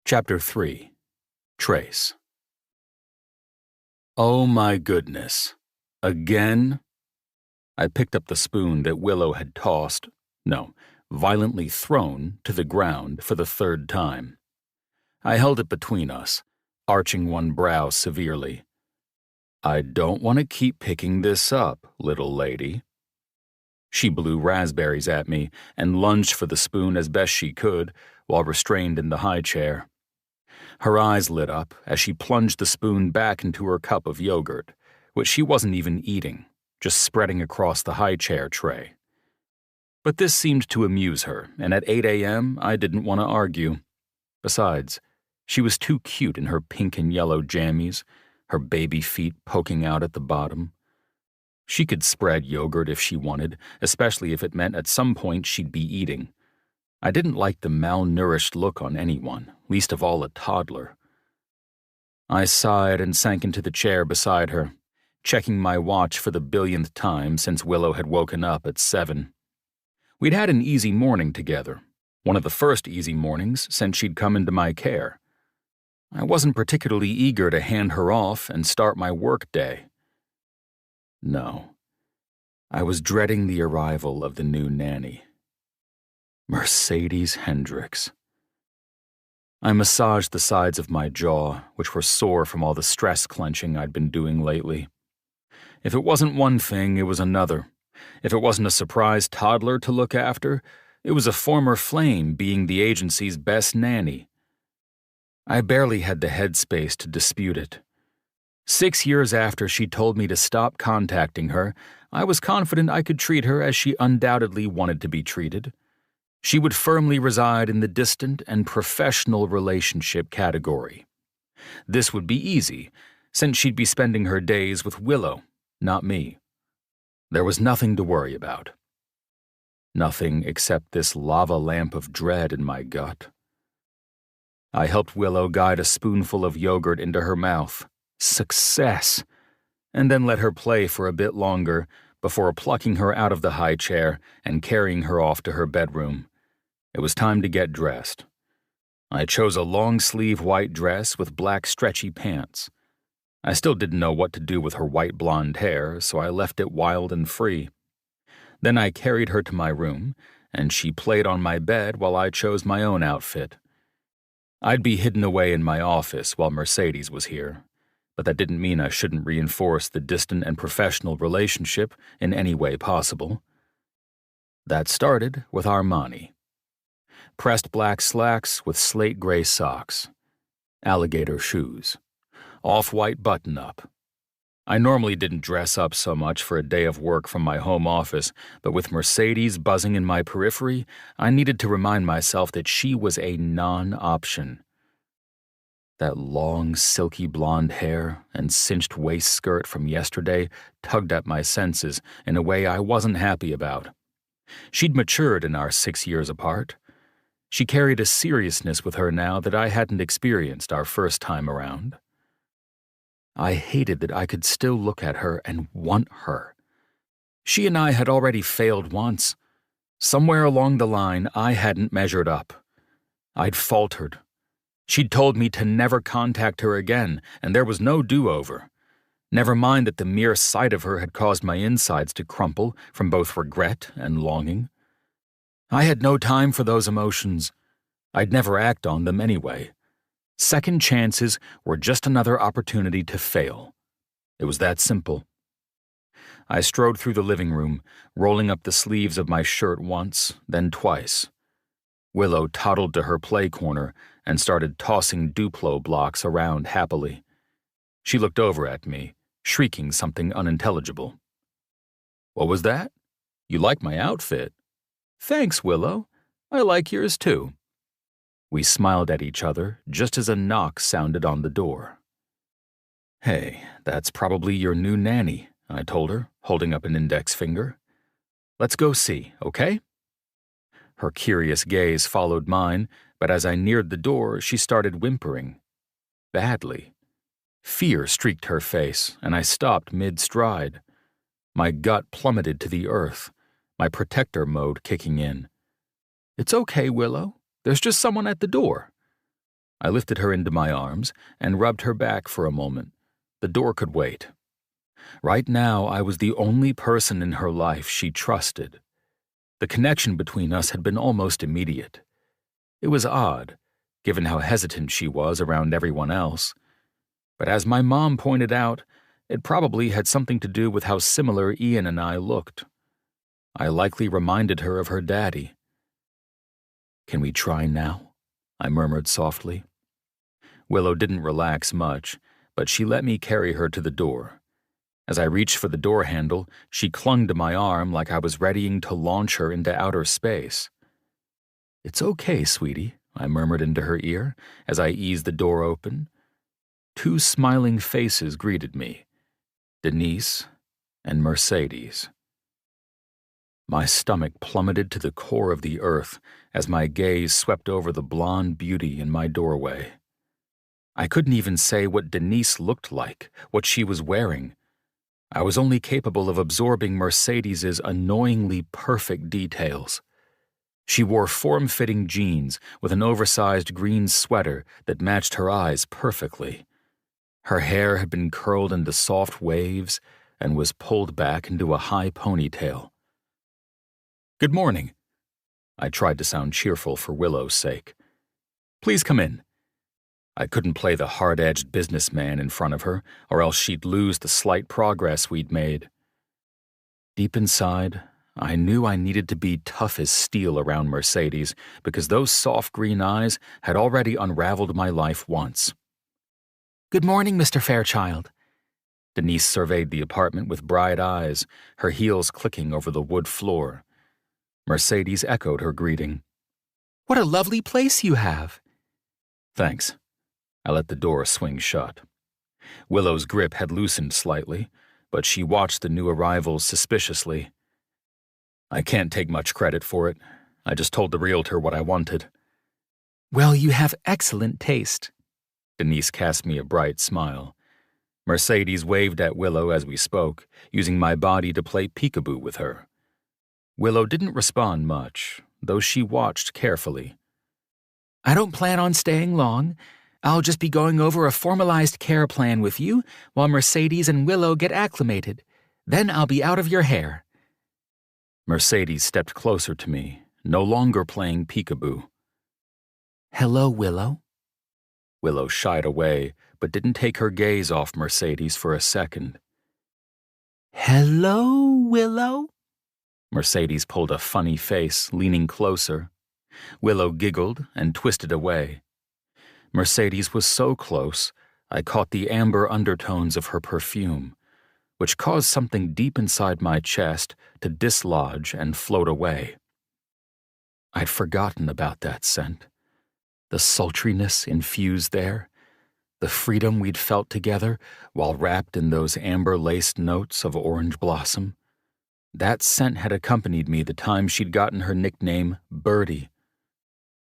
Chapter 3. Trace. Oh my goodness. Again? I picked up the spoon that Willow had violently thrown to the ground for the third time. I held it between us, arching one brow severely. I don't want to keep picking this up, little lady. She blew raspberries at me and lunged for the spoon as best she could while restrained in the high chair. Her eyes lit up as she plunged the spoon back into her cup of yogurt, which she wasn't even eating, just spreading across the high chair tray. But this seemed to amuse her, and at 8 a.m. I didn't want to argue. Besides, she was too cute in her pink and yellow jammies, her baby feet poking out at the bottom. She could spread yogurt if she wanted, especially if it meant at some point she'd be eating. I didn't like the malnourished look on anyone, least of all a toddler. I sighed and sank into the chair beside her, checking my watch for the billionth time since Willow had woken up at 7. We'd had an easy morning together, one of the first easy mornings since she'd come into my care. I wasn't particularly eager to hand her off and start my work day. No, I was dreading the arrival of the new nanny. Mercedes Hendricks. I massaged the sides of my jaw, which were sore from all the stress clenching I'd been doing lately. If it wasn't one thing, it was another. If it wasn't a surprise toddler to look after, it was a former flame being the agency's best nanny. I barely had the headspace to dispute it. 6 years after she told me to stop contacting her, I was confident I could treat her as she undoubtedly wanted to be treated. She would firmly reside in the distant and professional relationship category. This would be easy, since she'd be spending her days with Willow, not me. There was nothing to worry about. Nothing except this lava lamp of dread in my gut. I helped Willow guide a spoonful of yogurt into her mouth. Success! And then let her play for a bit longer before plucking her out of the high chair and carrying her off to her bedroom. It was time to get dressed. I chose a long-sleeve white dress with black stretchy pants. I still didn't know what to do with her white blonde hair, so I left it wild and free. Then I carried her to my room, and she played on my bed while I chose my own outfit. I'd be hidden away in my office while Mercedes was here, but that didn't mean I shouldn't reinforce the distant and professional relationship in any way possible. That started with Armani. Pressed black slacks with slate gray socks, alligator shoes, off-white button-up. I normally didn't dress up so much for a day of work from my home office, but with Mercedes buzzing in my periphery, I needed to remind myself that she was a non-option. That long, silky blonde hair and cinched waist skirt from yesterday tugged at my senses in a way I wasn't happy about. She'd matured in our 6 years apart. She carried a seriousness with her now that I hadn't experienced our first time around. I hated that I could still look at her and want her. She and I had already failed once. Somewhere along the line, I hadn't measured up. I'd faltered. She'd told me to never contact her again, and there was no do-over. Never mind that the mere sight of her had caused my insides to crumple from both regret and longing. I had no time for those emotions. I'd never act on them anyway. Second chances were just another opportunity to fail. It was that simple. I strode through the living room, rolling up the sleeves of my shirt once, then twice. Willow toddled to her play corner and started tossing Duplo blocks around happily. She looked over at me, shrieking something unintelligible. "What was that? You like my outfit?" "Thanks, Willow. I like yours too." We smiled at each other just as a knock sounded on the door. "Hey, that's probably your new nanny," I told her, holding up an index finger. "Let's go see, okay?" Her curious gaze followed mine, but as I neared the door, she started whimpering. Badly. Fear streaked her face, and I stopped mid-stride. My gut plummeted to the earth, my protector mode kicking in. "It's okay, Willow. There's just someone at the door." I lifted her into my arms and rubbed her back for a moment. The door could wait. Right now, I was the only person in her life she trusted. The connection between us had been almost immediate. It was odd, given how hesitant she was around everyone else. But as my mom pointed out, it probably had something to do with how similar Ian and I looked. I likely reminded her of her daddy. "Can we try now?" I murmured softly. Willow didn't relax much, but she let me carry her to the door. As I reached for the door handle, she clung to my arm like I was readying to launch her into outer space. "It's okay, sweetie," I murmured into her ear as I eased the door open. 2 smiling faces greeted me, Denise and Mercedes. My stomach plummeted to the core of the earth as my gaze swept over the blonde beauty in my doorway. I couldn't even say what Denise looked like, what she was wearing. I was only capable of absorbing Mercedes's annoyingly perfect details. She wore form-fitting jeans with an oversized green sweater that matched her eyes perfectly. Her hair had been curled into soft waves, and was pulled back into a high ponytail. "Good morning." I tried to sound cheerful for Willow's sake. "Please come in." I couldn't play the hard-edged businessman in front of her, or else she'd lose the slight progress we'd made. Deep inside, I knew I needed to be tough as steel around Mercedes because those soft green eyes had already unraveled my life once. "Good morning, Mr. Fairchild." Denise surveyed the apartment with bright eyes, her heels clicking over the wood floor. Mercedes echoed her greeting. "What a lovely place you have." "Thanks." I let the door swing shut. Willow's grip had loosened slightly, but she watched the new arrivals suspiciously. "I can't take much credit for it. I just told the realtor what I wanted." "Well, you have excellent taste." Denise cast me a bright smile. Mercedes waved at Willow as we spoke, using my body to play peekaboo with her. Willow didn't respond much, though she watched carefully. "I don't plan on staying long. I'll just be going over a formalized care plan with you while Mercedes and Willow get acclimated. Then I'll be out of your hair." Mercedes stepped closer to me, no longer playing peekaboo. "Hello, Willow." Willow shied away, but didn't take her gaze off Mercedes for a second. "Hello, Willow." Mercedes pulled a funny face, leaning closer. Willow giggled and twisted away. Mercedes was so close, I caught the amber undertones of her perfume, which caused something deep inside my chest to dislodge and float away. I'd forgotten about that scent. The sultriness infused there, the freedom we'd felt together while wrapped in those amber-laced notes of orange blossom. That scent had accompanied me the time she'd gotten her nickname Birdie.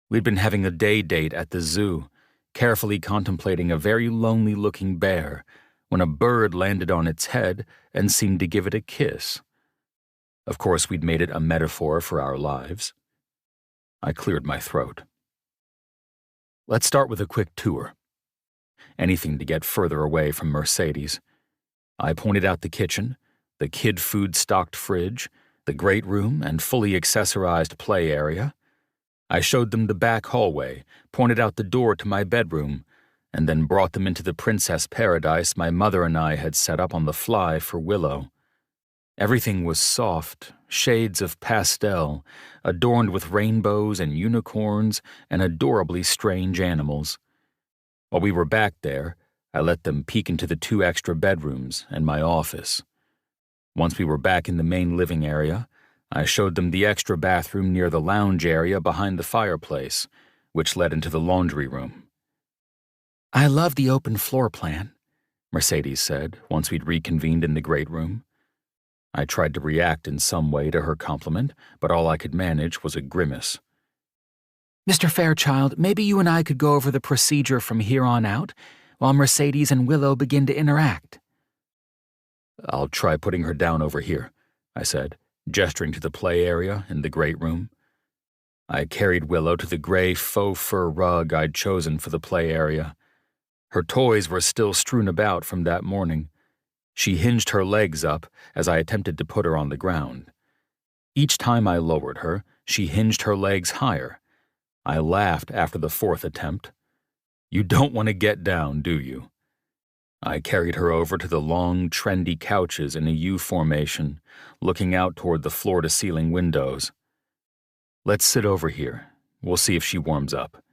We'd been having a day date at the zoo, carefully contemplating a very lonely-looking bear, when a bird landed on its head and seemed to give it a kiss. Of course, we'd made it a metaphor for our lives. I cleared my throat. Let's start with a quick tour. Anything to get further away from Mercedes. I pointed out the kitchen, the kid food-stocked fridge, the great room and fully accessorized play area. I showed them the back hallway, pointed out the door to my bedroom, and then brought them into the princess paradise my mother and I had set up on the fly for Willow. Everything was soft, shades of pastel, adorned with rainbows and unicorns and adorably strange animals. While we were back there, I let them peek into the 2 extra bedrooms and my office. Once we were back in the main living area, I showed them the extra bathroom near the lounge area behind the fireplace, which led into the laundry room. "I love the open floor plan," Mercedes said once we'd reconvened in the great room. I tried to react in some way to her compliment, but all I could manage was a grimace. "Mr. Fairchild, maybe you and I could go over the procedure from here on out while Mercedes and Willow begin to interact." "I'll try putting her down over here," I said, gesturing to the play area in the great room. I carried Willow to the gray faux fur rug I'd chosen for the play area. Her toys were still strewn about from that morning. She hinged her legs up as I attempted to put her on the ground. Each time I lowered her, she hinged her legs higher. I laughed after the 4th attempt. "You don't want to get down, do you?" I carried her over to the long, trendy couches in a U formation, looking out toward the floor-to-ceiling windows. "Let's sit over here. We'll see if she warms up."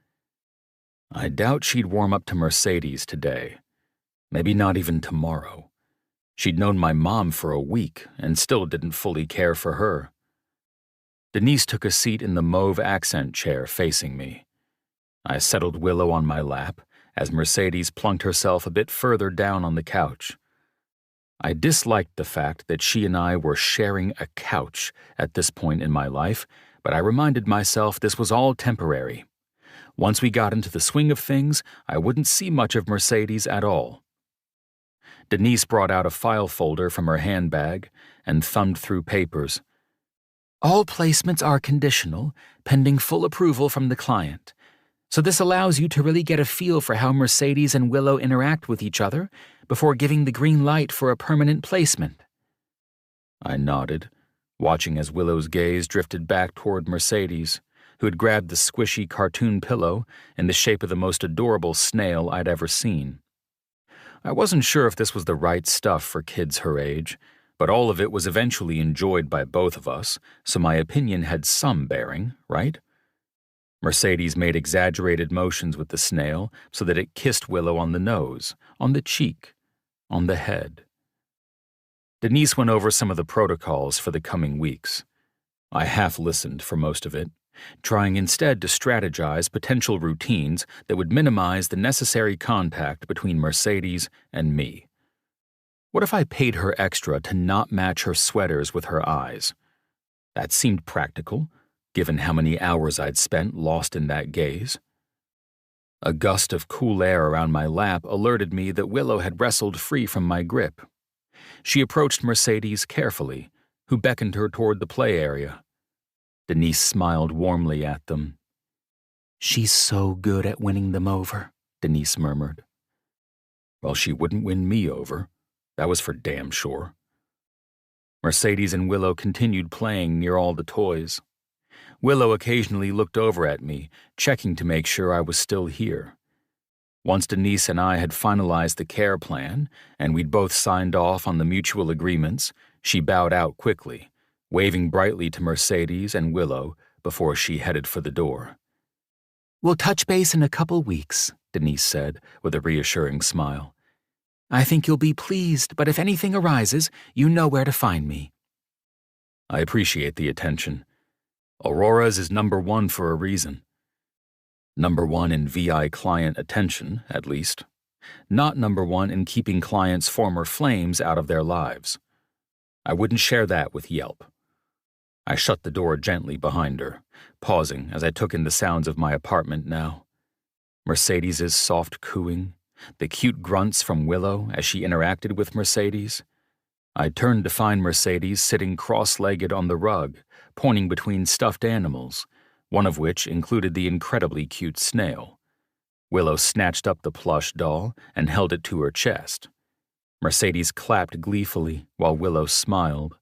I doubt she'd warm up to Mercedes today. Maybe not even tomorrow. She'd known my mom for a week and still didn't fully care for her. Denise took a seat in the mauve accent chair facing me. I settled Willow on my lap as Mercedes plunked herself a bit further down on the couch. I disliked the fact that she and I were sharing a couch at this point in my life, but I reminded myself this was all temporary. Once we got into the swing of things, I wouldn't see much of Mercedes at all. Denise brought out a file folder from her handbag and thumbed through papers. "All placements are conditional, pending full approval from the client. So this allows you to really get a feel for how Mercedes and Willow interact with each other before giving the green light for a permanent placement." I nodded, watching as Willow's gaze drifted back toward Mercedes, who had grabbed the squishy cartoon pillow in the shape of the most adorable snail I'd ever seen. I wasn't sure if this was the right stuff for kids her age, but all of it was eventually enjoyed by both of us, so my opinion had some bearing, right? Mercedes made exaggerated motions with the snail so that it kissed Willow on the nose, on the cheek, on the head. Denise went over some of the protocols for the coming weeks. I half-listened for most of it, trying instead to strategize potential routines that would minimize the necessary contact between Mercedes and me. What if I paid her extra to not match her sweaters with her eyes? That seemed practical, given how many hours I'd spent lost in that gaze. A gust of cool air around my lap alerted me that Willow had wrestled free from my grip. She approached Mercedes carefully, who beckoned her toward the play area. Denise smiled warmly at them. "She's so good at winning them over," Denise murmured. Well, she wouldn't win me over. That was for damn sure. Mercedes and Willow continued playing near all the toys. Willow occasionally looked over at me, checking to make sure I was still here. Once Denise and I had finalized the care plan, and we'd both signed off on the mutual agreements, she bowed out quickly, waving brightly to Mercedes and Willow before she headed for the door. "We'll touch base in a couple weeks," Denise said, with a reassuring smile. "I think you'll be pleased, but if anything arises, you know where to find me." I appreciate the attention. Aurora's is number one for a reason. Number one in VI client attention, at least. Not number one in keeping clients' former flames out of their lives. I wouldn't share that with Yelp. I shut the door gently behind her, pausing as I took in the sounds of my apartment now. Mercedes's soft cooing, the cute grunts from Willow as she interacted with Mercedes. I turned to find Mercedes sitting cross-legged on the rug, pointing between stuffed animals, one of which included the incredibly cute snail. Willow snatched up the plush doll and held it to her chest. Mercedes clapped gleefully while Willow smiled.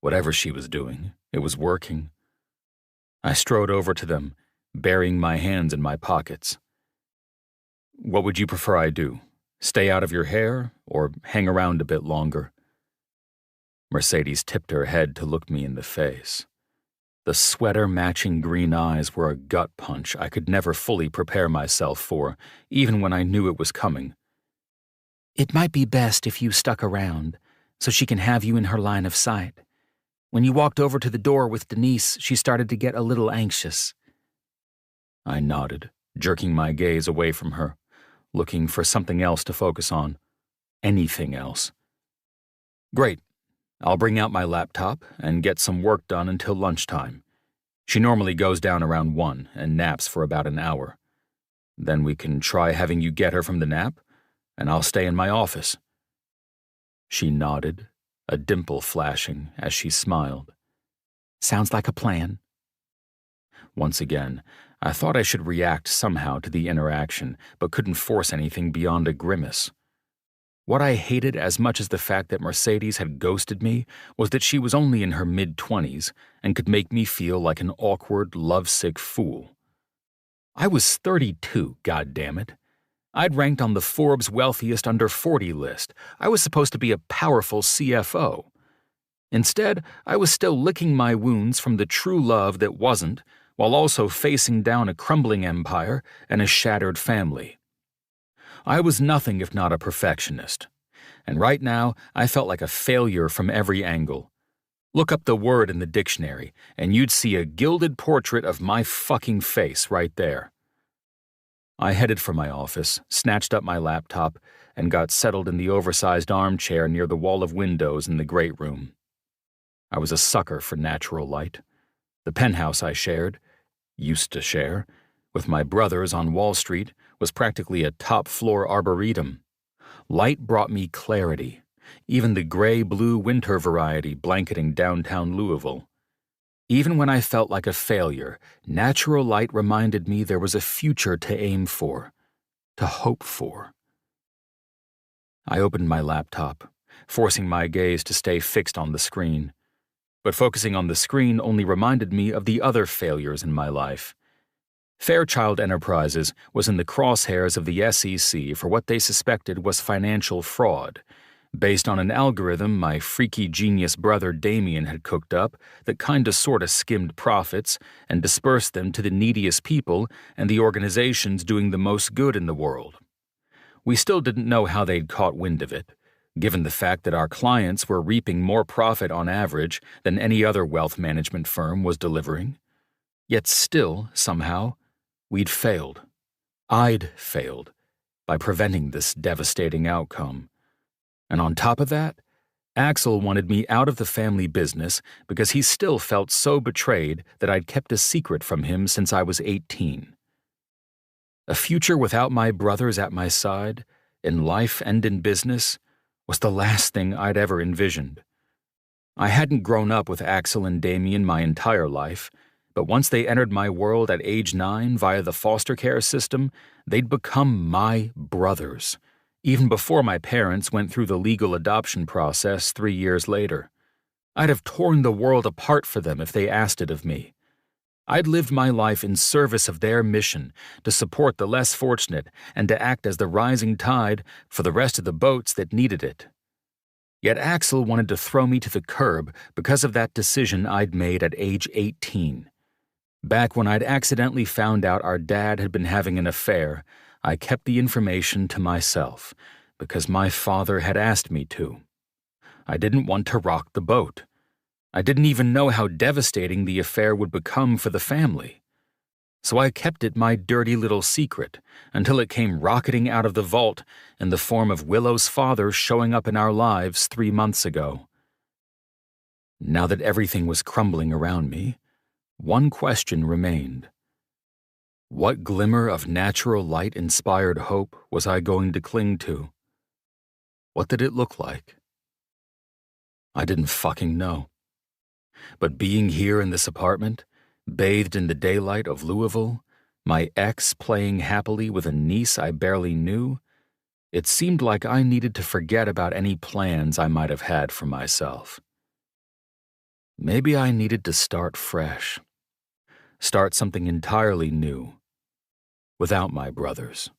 Whatever she was doing, it was working. I strode over to them, burying my hands in my pockets. What would you prefer I do? Stay out of your hair, or hang around a bit longer? Mercedes tipped her head to look me in the face. The sweater-matching green eyes were a gut punch I could never fully prepare myself for, even when I knew it was coming. "It might be best if you stuck around, so she can have you in her line of sight. When you walked over to the door with Denise, she started to get a little anxious." I nodded, jerking my gaze away from her, looking for something else to focus on. Anything else. Great. I'll bring out my laptop and get some work done until lunchtime. She normally goes down around 1 and naps for about an hour. Then we can try having you get her from the nap, and I'll stay in my office. She nodded, a dimple flashing as she smiled. "Sounds like a plan." Once again, I thought I should react somehow to the interaction, but couldn't force anything beyond a grimace. What I hated as much as the fact that Mercedes had ghosted me was that she was only in her mid-20s and could make me feel like an awkward, lovesick fool. I was 32, goddammit. I'd ranked on the Forbes wealthiest under 40 list. I was supposed to be a powerful CFO. Instead, I was still licking my wounds from the true love that wasn't, while also facing down a crumbling empire and a shattered family. I was nothing if not a perfectionist, and right now I felt like a failure from every angle. Look up the word in the dictionary, and you'd see a gilded portrait of my fucking face right there. I headed for my office, snatched up my laptop, and got settled in the oversized armchair near the wall of windows in the great room. I was a sucker for natural light. The penthouse I used to share, with my brothers on Wall Street, was practically a top-floor arboretum. Light brought me clarity, even the gray-blue winter variety blanketing downtown Louisville. Even when I felt like a failure, natural light reminded me there was a future to aim for, to hope for. I opened my laptop, forcing my gaze to stay fixed on the screen. But focusing on the screen only reminded me of the other failures in my life. Fairchild Enterprises was in the crosshairs of the SEC for what they suspected was financial fraud, based on an algorithm my freaky genius brother Damien had cooked up that kinda sorta skimmed profits and dispersed them to the neediest people and the organizations doing the most good in the world. We still didn't know how they'd caught wind of it, given the fact that our clients were reaping more profit on average than any other wealth management firm was delivering. Yet still, somehow, we'd failed. I'd failed by preventing this devastating outcome. And on top of that, Axel wanted me out of the family business because he still felt so betrayed that I'd kept a secret from him since I was 18. A future without my brothers at my side, in life and in business, was the last thing I'd ever envisioned. I hadn't grown up with Axel and Damien my entire life, but once they entered my world at age 9 via the foster care system, they'd become my brothers, even before my parents went through the legal adoption process 3 years later. I'd have torn the world apart for them if they asked it of me. I'd lived my life in service of their mission to support the less fortunate and to act as the rising tide for the rest of the boats that needed it. Yet Axel wanted to throw me to the curb because of that decision I'd made at age 18. Back when I'd accidentally found out our dad had been having an affair, I kept the information to myself because my father had asked me to. I didn't want to rock the boat. I didn't even know how devastating the affair would become for the family. So I kept it my dirty little secret until it came rocketing out of the vault in the form of Willow's father showing up in our lives 3 months ago. Now that everything was crumbling around me, one question remained. What glimmer of natural light-inspired hope was I going to cling to? What did it look like? I didn't fucking know. But being here in this apartment, bathed in the daylight of Louisville, my ex playing happily with a niece I barely knew, it seemed like I needed to forget about any plans I might have had for myself. Maybe I needed to start fresh. Start something entirely new. Without my brothers.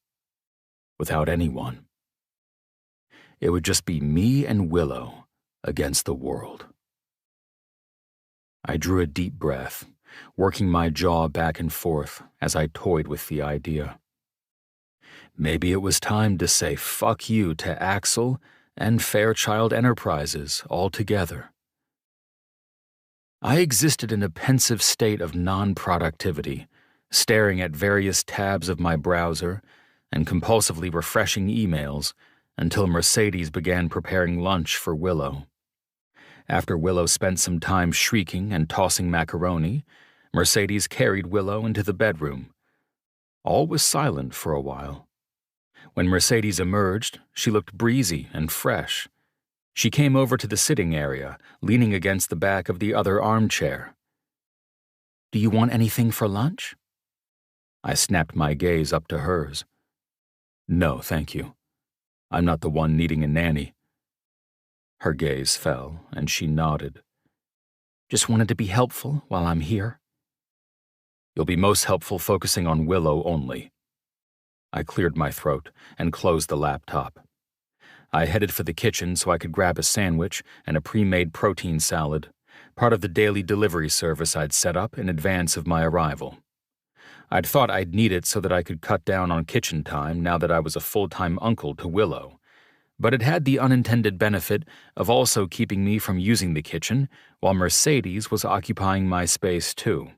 Without anyone. It would just be me and Willow against the world. I drew a deep breath, working my jaw back and forth as I toyed with the idea. Maybe it was time to say fuck you to Axel and Fairchild Enterprises altogether. I existed in a pensive state of non-productivity, staring at various tabs of my browser and compulsively refreshing emails until Mercedes began preparing lunch for Willow. After Willow spent some time shrieking and tossing macaroni, Mercedes carried Willow into the bedroom. All was silent for a while. When Mercedes emerged, she looked breezy and fresh. She came over to the sitting area, leaning against the back of the other armchair. "Do you want anything for lunch?" I snapped my gaze up to hers. "No, thank you. I'm not the one needing a nanny." Her gaze fell, and she nodded. "Just wanted to be helpful while I'm here." "You'll be most helpful focusing on Willow only." I cleared my throat and closed the laptop. I headed for the kitchen so I could grab a sandwich and a pre-made protein salad, part of the daily delivery service I'd set up in advance of my arrival. I'd thought I'd need it so that I could cut down on kitchen time now that I was a full-time uncle to Willow, but it had the unintended benefit of also keeping me from using the kitchen while Mercedes was occupying my space too.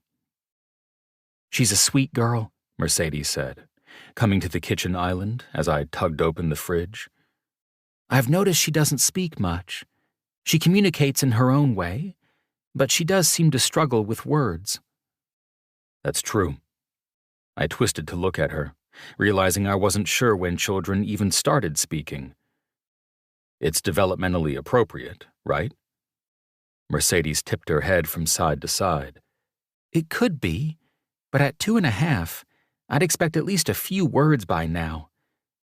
"She's a sweet girl," Mercedes said, coming to the kitchen island as I tugged open the fridge. "I've noticed she doesn't speak much. She communicates in her own way, but she does seem to struggle with words." "That's true." I twisted to look at her, realizing I wasn't sure when children even started speaking. "It's developmentally appropriate, right?" Mercedes tipped her head from side to side. "It could be, but at 2.5, I'd expect at least a few words by now.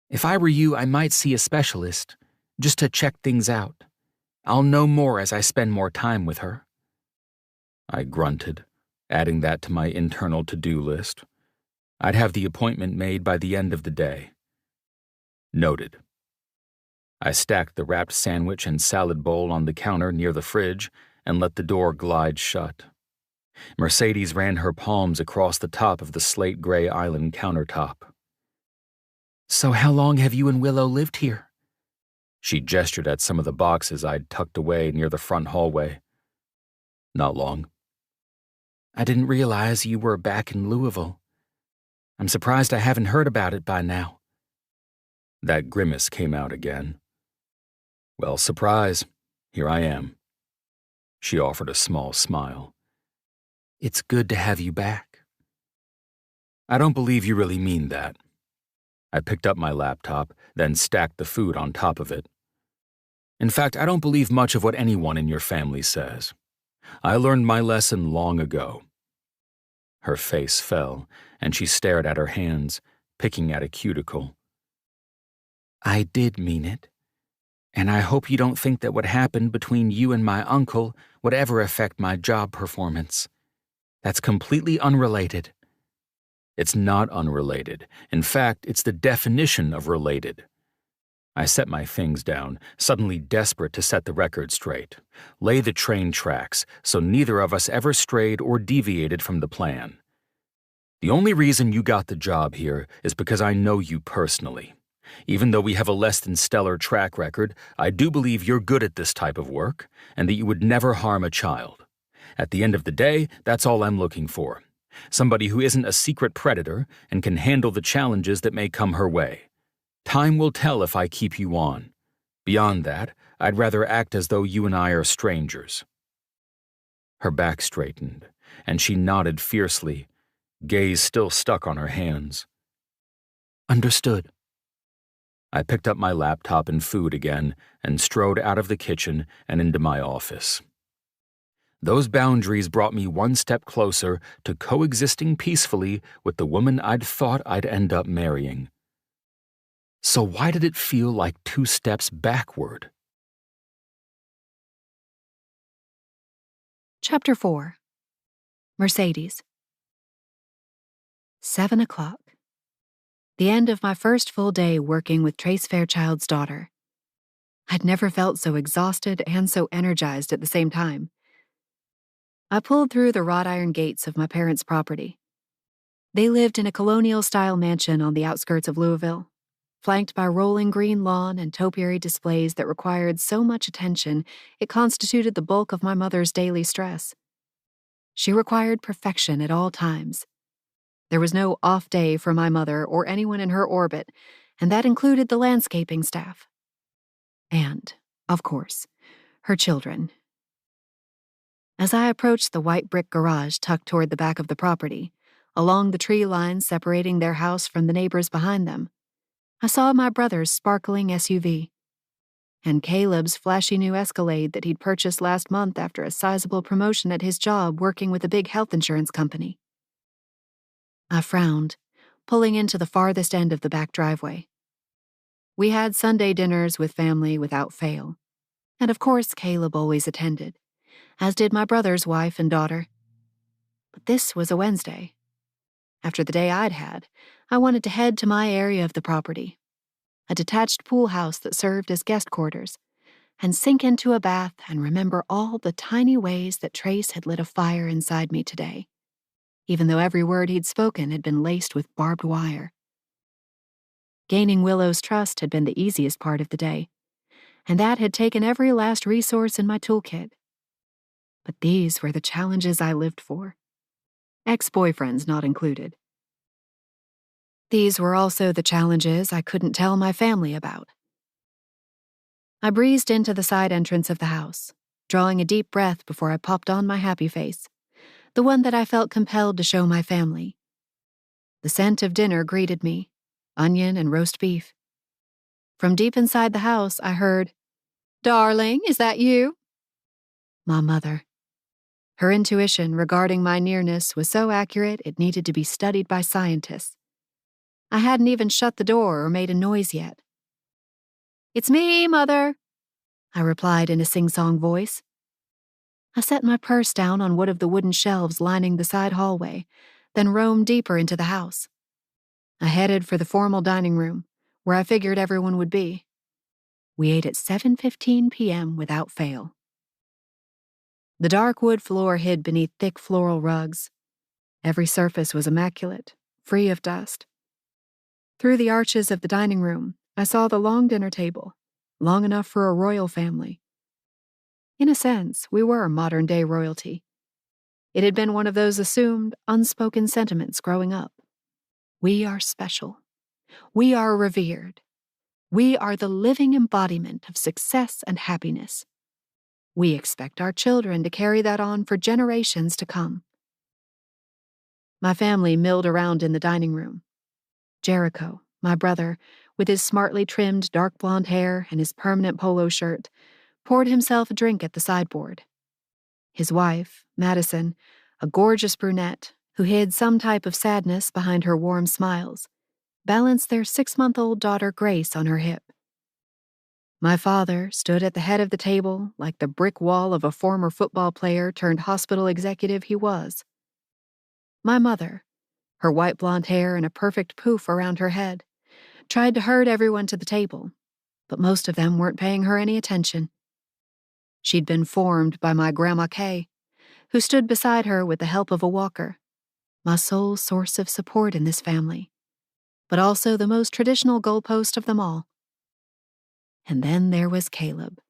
If I were you, I might see a specialist. just to check things out. I'll know more as I spend more time with her." I grunted, adding that to my internal to-do list. I'd have the appointment made by the end of the day. Noted. I stacked the wrapped sandwich and salad bowl on the counter near the fridge and let the door glide shut. Mercedes ran her palms across the top of the slate-gray island countertop. "So how long have you and Willow lived here?" She gestured at some of the boxes I'd tucked away near the front hallway. "Not long." "I didn't realize you were back in Louisville. I'm surprised I haven't heard about it by now." That grimace came out again. "Well, surprise. Here I am." She offered a small smile. "It's good to have you back." "I don't believe you really mean that." I picked up my laptop, then stacked the food on top of it. "In fact, I don't believe much of what anyone in your family says. I learned my lesson long ago." Her face fell, and she stared at her hands, picking at a cuticle. "I did mean it. And I hope you don't think that what happened between you and my uncle would ever affect my job performance. That's completely unrelated." "It's not unrelated. In fact, it's the definition of related." I set my things down, suddenly desperate to set the record straight, lay the train tracks so neither of us ever strayed or deviated from the plan. "The only reason you got the job here is because I know you personally. Even though we have a less than stellar track record, I do believe you're good at this type of work and that you would never harm a child. At the end of the day, that's all I'm looking for. Somebody who isn't a secret predator and can handle the challenges that may come her way. Time will tell if I keep you on. Beyond that, I'd rather act as though you and I are strangers." Her back straightened, and she nodded fiercely, gaze still stuck on her hands. "Understood." I picked up my laptop and food again and strode out of the kitchen and into my office. Those boundaries brought me one step closer to coexisting peacefully with the woman I'd thought I'd end up marrying. So why did it feel like 2 steps backward? Chapter 4. Mercedes. 7 o'clock. The end of my first full day working with Trace Fairchild's daughter. I'd never felt so exhausted and so energized at the same time. I pulled through the wrought iron gates of my parents' property. They lived in a colonial-style mansion on the outskirts of Louisville, flanked by rolling green lawn and topiary displays that required so much attention it constituted the bulk of my mother's daily stress. She required perfection at all times. There was no off day for my mother or anyone in her orbit, and that included the landscaping staff. And, of course, her children. As I approached the white brick garage tucked toward the back of the property, along the tree lines separating their house from the neighbors behind them, I saw my brother's sparkling SUV and Caleb's flashy new Escalade that he'd purchased last month after a sizable promotion at his job working with a big health insurance company. I frowned, pulling into the farthest end of the back driveway. We had Sunday dinners with family without fail, and of course Caleb always attended, as did my brother's wife and daughter. But this was a Wednesday. After the day I'd had, I wanted to head to my area of the property, a detached pool house that served as guest quarters, and sink into a bath and remember all the tiny ways that Trace had lit a fire inside me today, even though every word he'd spoken had been laced with barbed wire. Gaining Willow's trust had been the easiest part of the day, and that had taken every last resource in my toolkit. But these were the challenges I lived for, ex-boyfriends not included. These were also the challenges I couldn't tell my family about. I breezed into the side entrance of the house, drawing a deep breath before I popped on my happy face, the one that I felt compelled to show my family. The scent of dinner greeted me, onion and roast beef. From deep inside the house, I heard, "Darling, is that you?" My mother. Her intuition regarding my nearness was so accurate it needed to be studied by scientists. I hadn't even shut the door or made a noise yet. "It's me, Mother," I replied in a sing-song voice. I set my purse down on one of the wooden shelves lining the side hallway, then roamed deeper into the house. I headed for the formal dining room, where I figured everyone would be. We ate at 7:15 p.m. without fail. The dark wood floor hid beneath thick floral rugs. Every surface was immaculate, free of dust. Through the arches of the dining room, I saw the long dinner table, long enough for a royal family. In a sense, we were modern-day royalty. It had been one of those assumed, unspoken sentiments growing up. We are special. We are revered. We are the living embodiment of success and happiness. We expect our children to carry that on for generations to come. My family milled around in the dining room. Jericho, my brother, with his smartly trimmed dark blonde hair and his permanent polo shirt, poured himself a drink at the sideboard. His wife, Madison, a gorgeous brunette who hid some type of sadness behind her warm smiles, balanced their 6-month-old daughter Grace on her hip. My father stood at the head of the table like the brick wall of a former football player turned hospital executive he was. My mother, her white blonde hair in a perfect poof around her head, tried to herd everyone to the table, but most of them weren't paying her any attention. She'd been formed by my Grandma Kay, who stood beside her with the help of a walker, my sole source of support in this family, but also the most traditional goalpost of them all. And then there was Caleb,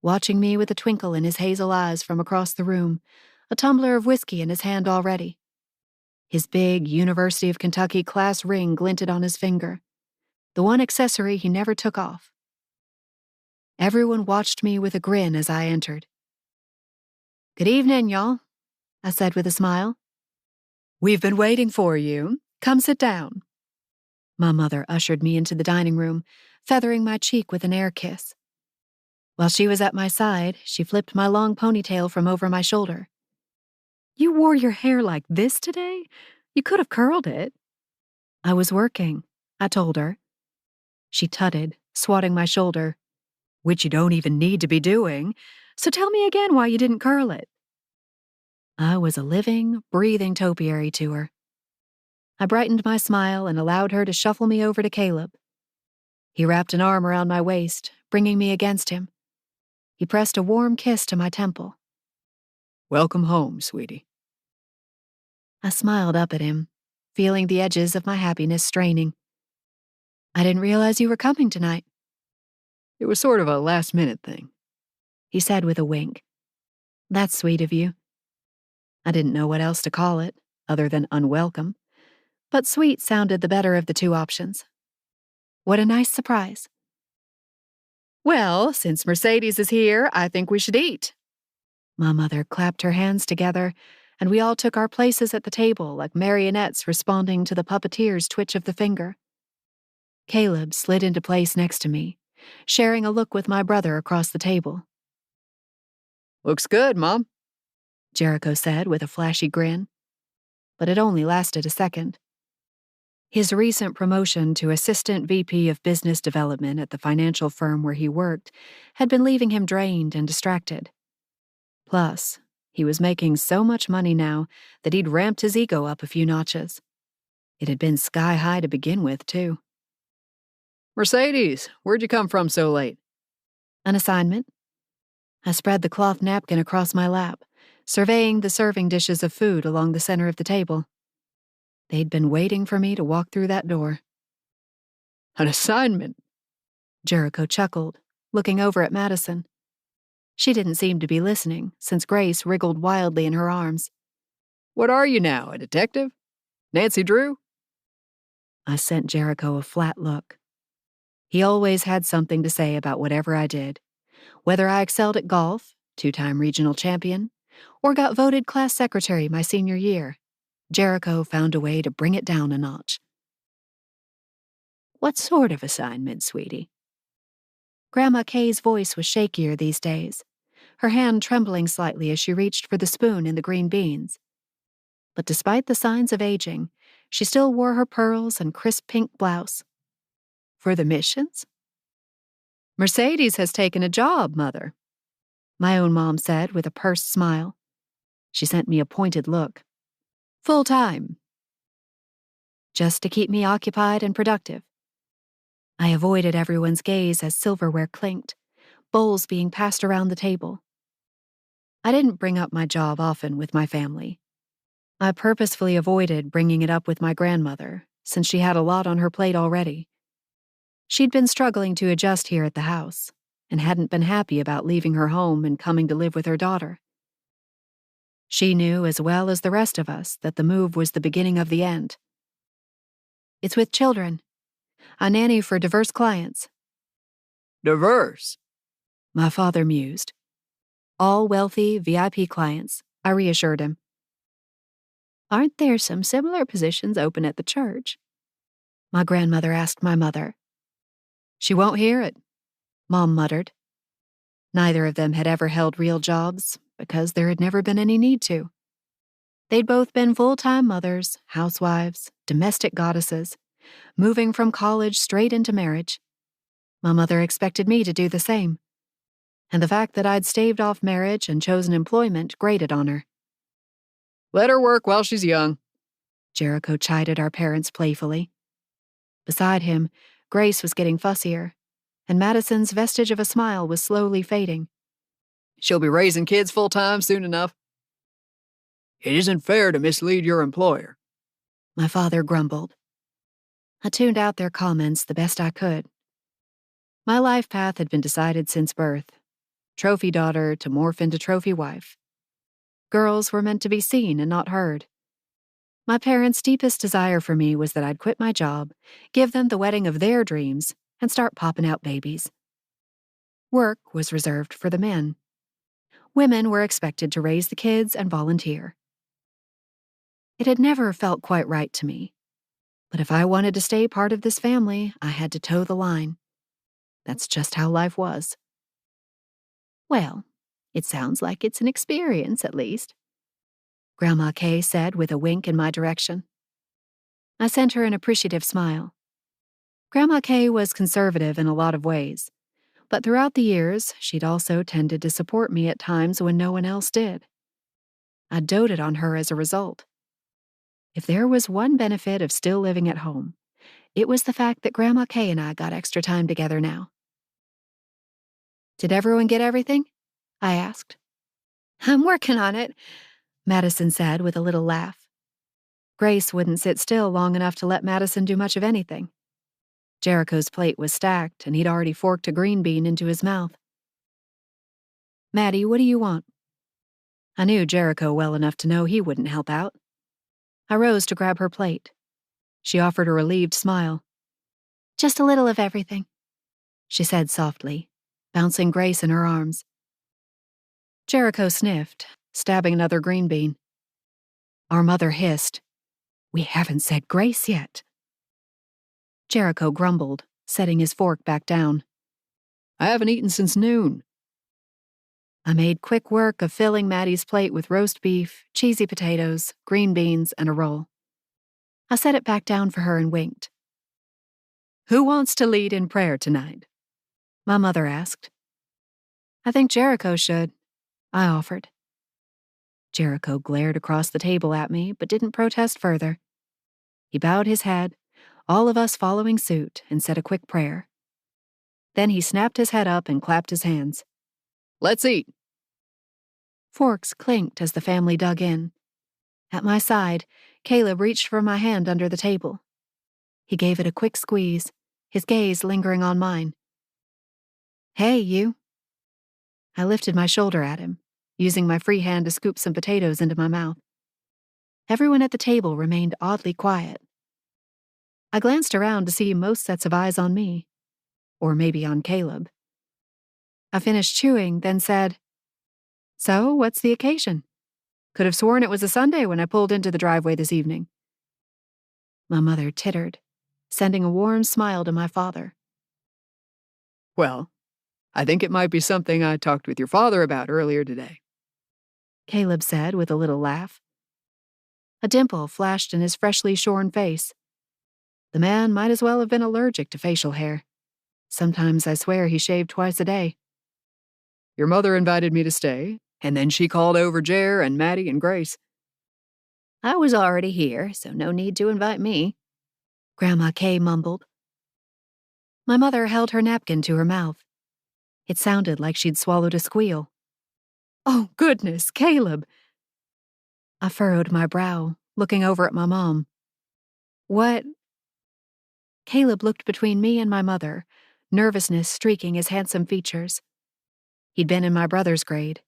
watching me with a twinkle in his hazel eyes from across the room, a tumbler of whiskey in his hand already. His big University of Kentucky class ring glinted on his finger, the one accessory he never took off. Everyone watched me with a grin as I entered. "Good evening, y'all," I said with a smile. "We've been waiting for you. Come sit down." My mother ushered me into the dining room, feathering my cheek with an air kiss. While she was at my side, she flipped my long ponytail from over my shoulder. "You wore your hair like this today? You could have curled it." "I was working," I told her. She tutted, swatting my shoulder. "Which you don't even need to be doing. So tell me again why you didn't curl it." I was a living, breathing topiary to her. I brightened my smile and allowed her to shuffle me over to Caleb. He wrapped an arm around my waist, bringing me against him. He pressed a warm kiss to my temple. "Welcome home, sweetie." I smiled up at him, feeling the edges of my happiness straining. "I didn't realize you were coming tonight." "It was sort of a last-minute thing," he said with a wink. "That's sweet of you." I didn't know what else to call it, other than unwelcome, but sweet sounded the better of the two options. What a nice surprise. "Well, since Mercedes is here, I think we should eat." My mother clapped her hands together, and we all took our places at the table like marionettes responding to the puppeteer's twitch of the finger. Caleb slid into place next to me, sharing a look with my brother across the table. "Looks good, Mom," Jericho said with a flashy grin. But it only lasted a second. His recent promotion to Assistant VP of Business Development at the financial firm where he worked had been leaving him drained and distracted. Plus, he was making so much money now that he'd ramped his ego up a few notches. It had been sky high to begin with, too. "Mercedes, where'd you come from so late?" "An assignment." I spread the cloth napkin across my lap, surveying the serving dishes of food along the center of the table. They'd been waiting for me to walk through that door. "An assignment?" Jericho chuckled, looking over at Madison. She didn't seem to be listening, since Grace wriggled wildly in her arms. "What are you now, a detective? Nancy Drew?" I sent Jericho a flat look. He always had something to say about whatever I did. Whether I excelled at golf, 2-time regional champion, or got voted class secretary my senior year, Jericho found a way to bring it down a notch. "What sort of assignment, sweetie?" Grandma Kay's voice was shakier these days, her hand trembling slightly as she reached for the spoon in the green beans. But despite the signs of aging, she still wore her pearls and crisp pink blouse. "For the missions?" Mercedes has taken a job, Mother, my own mom said with a pursed smile. She sent me a pointed look. Full-time. Just to keep me occupied and productive. I avoided everyone's gaze as silverware clinked, bowls being passed around the table. I didn't bring up my job often with my family. I purposefully avoided bringing it up with my grandmother, since she had a lot on her plate already. She'd been struggling to adjust here at the house, and hadn't been happy about leaving her home and coming to live with her daughter. She knew as well as the rest of us that the move was the beginning of the end. It's with children. I nanny for diverse clients. Diverse? My father mused. All wealthy, VIP clients, I reassured him. Aren't there some similar positions open at the church? My grandmother asked my mother. She won't hear it, Mom muttered. Neither of them had ever held real jobs, because there had never been any need to. They'd both been full-time mothers, housewives, domestic goddesses, moving from college straight into marriage. My mother expected me to do the same, and the fact that I'd staved off marriage and chosen employment grated on her. Let her work while she's young, Jericho chided our parents playfully. Beside him, Grace was getting fussier, and Madison's vestige of a smile was slowly fading. She'll be raising kids full-time soon enough. It isn't fair to mislead your employer, my father grumbled. I tuned out their comments the best I could. My life path had been decided since birth. Trophy daughter to morph into trophy wife. Girls were meant to be seen and not heard. My parents' deepest desire for me was that I'd quit my job, give them the wedding of their dreams, and start popping out babies. Work was reserved for the men. Women were expected to raise the kids and volunteer. It had never felt quite right to me. But if I wanted to stay part of this family, I had to toe the line. That's just how life was. Well, it sounds like it's an experience, at least, Grandma Kay said with a wink in my direction. I sent her an appreciative smile. Grandma Kay was conservative in a lot of ways, but throughout the years, she'd also tended to support me at times when no one else did. I doted on her as a result. If there was one benefit of still living at home, it was the fact that Grandma Kay and I got extra time together now. Did everyone get everything? I asked. I'm working on it, Madison said with a little laugh. Grace wouldn't sit still long enough to let Madison do much of anything. Jericho's plate was stacked, and he'd already forked a green bean into his mouth. Maddie, what do you want? I knew Jericho well enough to know he wouldn't help out. I rose to grab her plate. She offered a relieved smile. Just a little of everything, she said softly, bouncing Grace in her arms. Jericho sniffed, stabbing another green bean. Our mother hissed, We haven't said grace yet. Jericho grumbled, setting his fork back down. I haven't eaten since noon. I made quick work of filling Maddie's plate with roast beef, cheesy potatoes, green beans, and a roll. I set it back down for her and winked. Who wants to lead in prayer tonight? My mother asked. I think Jericho should, I offered. Jericho glared across the table at me, but didn't protest further. He bowed his head, all of us following suit, and said a quick prayer. Then he snapped his head up and clapped his hands. Let's eat. Forks clinked as the family dug in. At my side, Caleb reached for my hand under the table. He gave it a quick squeeze, his gaze lingering on mine. Hey, you. I lifted my shoulder at him, using my free hand to scoop some potatoes into my mouth. Everyone at the table remained oddly quiet. I glanced around to see most sets of eyes on me, or maybe on Caleb. I finished chewing, then said, So, what's the occasion? Could have sworn it was a Sunday when I pulled into the driveway this evening. My mother tittered, sending a warm smile to my father. Well, I think it might be something I talked with your father about earlier today, Caleb said with a little laugh. A dimple flashed in his freshly shorn face. The man might as well have been allergic to facial hair. Sometimes I swear he shaved twice a day. Your mother invited me to stay, and then she called over Jer and Maddie and Grace. I was already here, so no need to invite me, Grandma Kay mumbled. My mother held her napkin to her mouth. It sounded like she'd swallowed a squeal. Oh, goodness, Caleb! I furrowed my brow, looking over at my mom. What? Caleb looked between me and my mother, nervousness streaking his handsome features. He'd been in my brother's grade.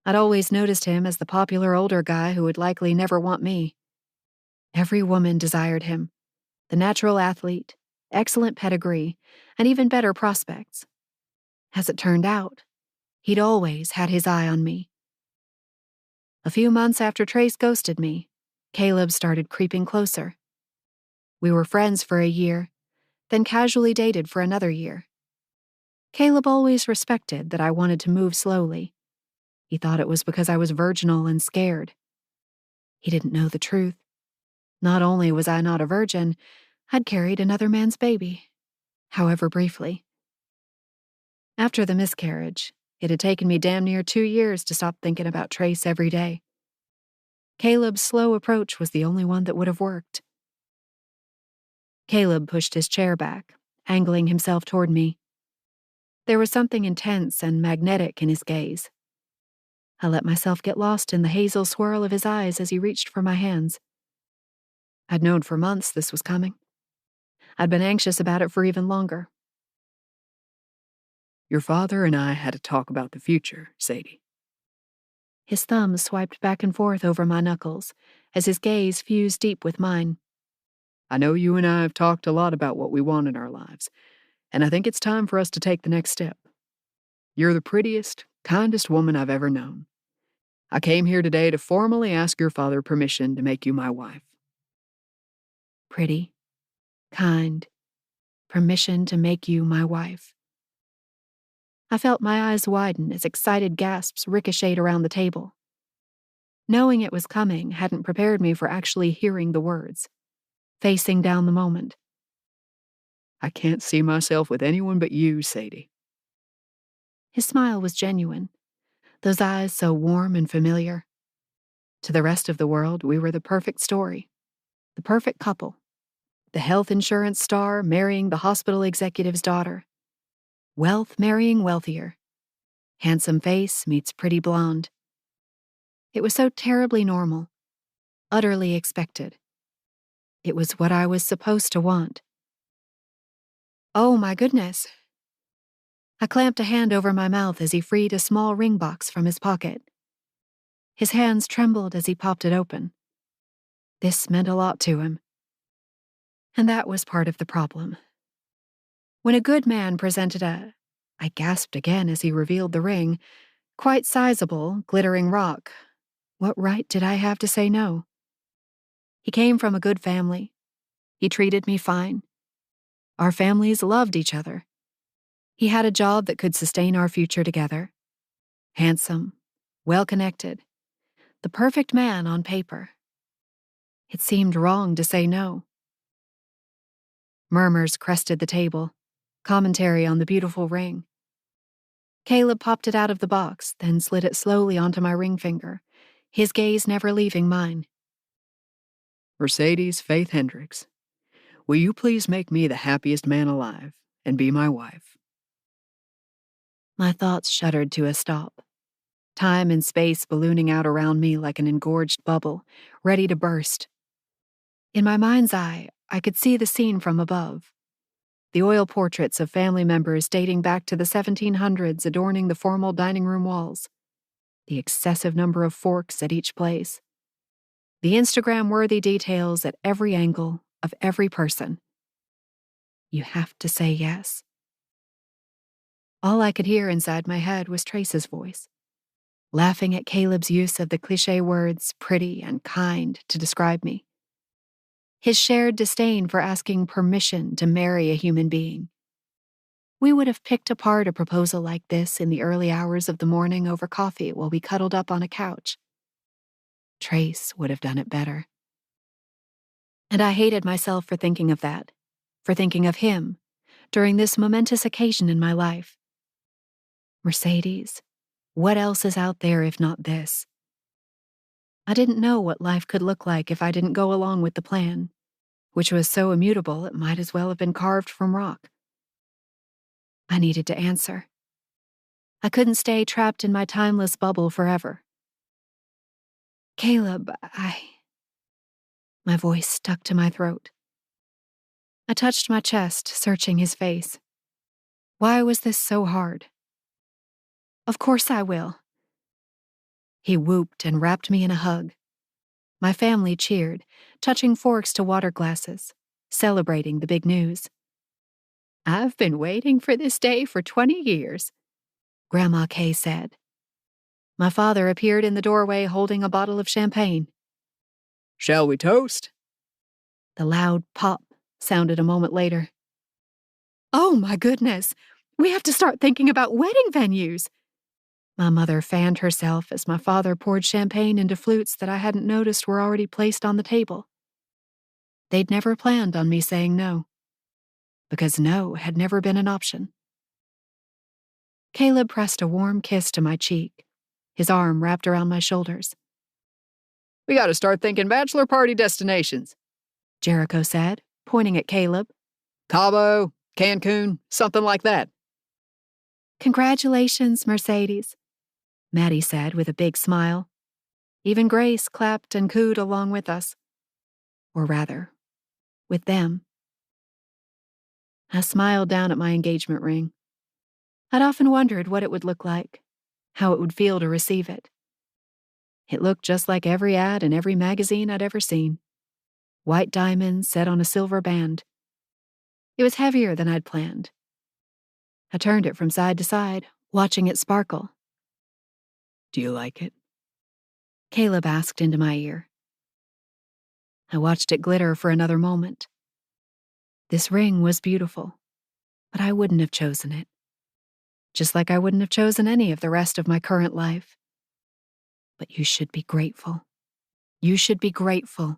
I'd always noticed him as the popular older guy who would likely never want me. Every woman desired him. The natural athlete, excellent pedigree, and even better prospects. As it turned out, he'd always had his eye on me. A few months after Trace ghosted me, Caleb started creeping closer. We were friends for a year, then casually dated for another year. Caleb always respected that I wanted to move slowly. He thought it was because I was virginal and scared. He didn't know the truth. Not only was I not a virgin, I'd carried another man's baby, however briefly. After the miscarriage, it had taken me damn near 2 years to stop thinking about Trace every day. Caleb's slow approach was the only one that would have worked. Caleb pushed his chair back, angling himself toward me. There was something intense and magnetic in his gaze. I let myself get lost in the hazel swirl of his eyes as he reached for my hands. I'd known for months this was coming. I'd been anxious about it for even longer. Your father and I had a talk about the future, Sadie. His thumbs swiped back and forth over my knuckles as his gaze fused deep with mine. I know you and I have talked a lot about what we want in our lives, and I think it's time for us to take the next step. You're the prettiest, kindest woman I've ever known. I came here today to formally ask your father permission to make you my wife. Pretty, kind, permission to make you my wife. I felt my eyes widen as excited gasps ricocheted around the table. Knowing it was coming hadn't prepared me for actually hearing the words, facing down the moment. I can't see myself with anyone but you, Sadie. His smile was genuine, those eyes so warm and familiar. To the rest of the world, we were the perfect story, the perfect couple. The health insurance star marrying the hospital executive's daughter. Wealth marrying wealthier. Handsome face meets pretty blonde. It was so terribly normal, utterly expected. It was what I was supposed to want. Oh my goodness. I clamped a hand over my mouth as he freed a small ring box from his pocket. His hands trembled as he popped it open. This meant a lot to him. And that was part of the problem. When a good man presented I gasped again as he revealed the ring, quite sizable, glittering rock. What right did I have to say no? He came from a good family. He treated me fine. Our families loved each other. He had a job that could sustain our future together. Handsome, well-connected, the perfect man on paper. It seemed wrong to say no. Murmurs crested the table, commentary on the beautiful ring. Caleb popped it out of the box, then slid it slowly onto my ring finger, his gaze never leaving mine. Mercedes Faith Hendricks, will you please make me the happiest man alive and be my wife? My thoughts shuddered to a stop. Time and space ballooning out around me like an engorged bubble, ready to burst. In my mind's eye, I could see the scene from above. The oil portraits of family members dating back to the 1700s adorning the formal dining room walls. The excessive number of forks at each place. The Instagram-worthy details at every angle of every person. You have to say yes. All I could hear inside my head was Trace's voice, laughing at Caleb's use of the cliché words pretty and kind to describe me. His shared disdain for asking permission to marry a human being. We would have picked apart a proposal like this in the early hours of the morning over coffee while we cuddled up on a couch. Trace would have done it better. And I hated myself for thinking of that, for thinking of him, during this momentous occasion in my life. Mercedes, what else is out there if not this? I didn't know what life could look like if I didn't go along with the plan, which was so immutable it might as well have been carved from rock. I needed to answer. I couldn't stay trapped in my timeless bubble forever. Caleb, My voice stuck to my throat. I touched my chest, searching his face. Why was this so hard? Of course I will. He whooped and wrapped me in a hug. My family cheered, touching forks to water glasses, celebrating the big news. I've been waiting for this day for 20 years, Grandma Kay said. My father appeared in the doorway holding a bottle of champagne. Shall we toast? The loud pop sounded a moment later. Oh my goodness, we have to start thinking about wedding venues. My mother fanned herself as my father poured champagne into flutes that I hadn't noticed were already placed on the table. They'd never planned on me saying no, because no had never been an option. Caleb pressed a warm kiss to my cheek, his arm wrapped around my shoulders. We gotta start thinking bachelor party destinations, Jericho said, pointing at Caleb. Cabo, Cancun, something like that. Congratulations, Mercedes, Maddie said with a big smile. Even Grace clapped and cooed along with us. Or rather, with them. I smiled down at my engagement ring. I'd often wondered what it would look like, how it would feel to receive it. It looked just like every ad in every magazine I'd ever seen. White diamonds set on a silver band. It was heavier than I'd planned. I turned it from side to side, watching it sparkle. Do you like it? Caleb asked into my ear. I watched it glitter for another moment. This ring was beautiful, but I wouldn't have chosen it. Just like I wouldn't have chosen any of the rest of my current life. But you should be grateful. You should be grateful.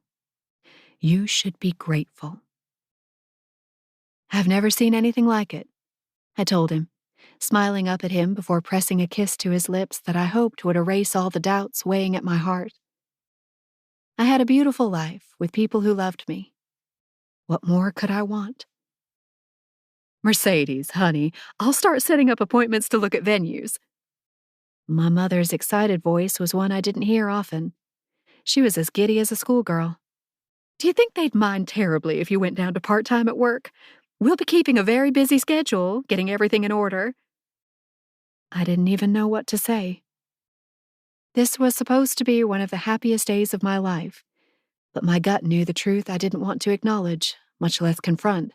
You should be grateful. I've never seen anything like it, I told him, smiling up at him before pressing a kiss to his lips that I hoped would erase all the doubts weighing at my heart. I had a beautiful life with people who loved me. What more could I want? Mercedes, honey, I'll start setting up appointments to look at venues. My mother's excited voice was one I didn't hear often. She was as giddy as a schoolgirl. Do you think they'd mind terribly if you went down to part-time at work? We'll be keeping a very busy schedule, getting everything in order. I didn't even know what to say. This was supposed to be one of the happiest days of my life, but my gut knew the truth I didn't want to acknowledge, much less confront.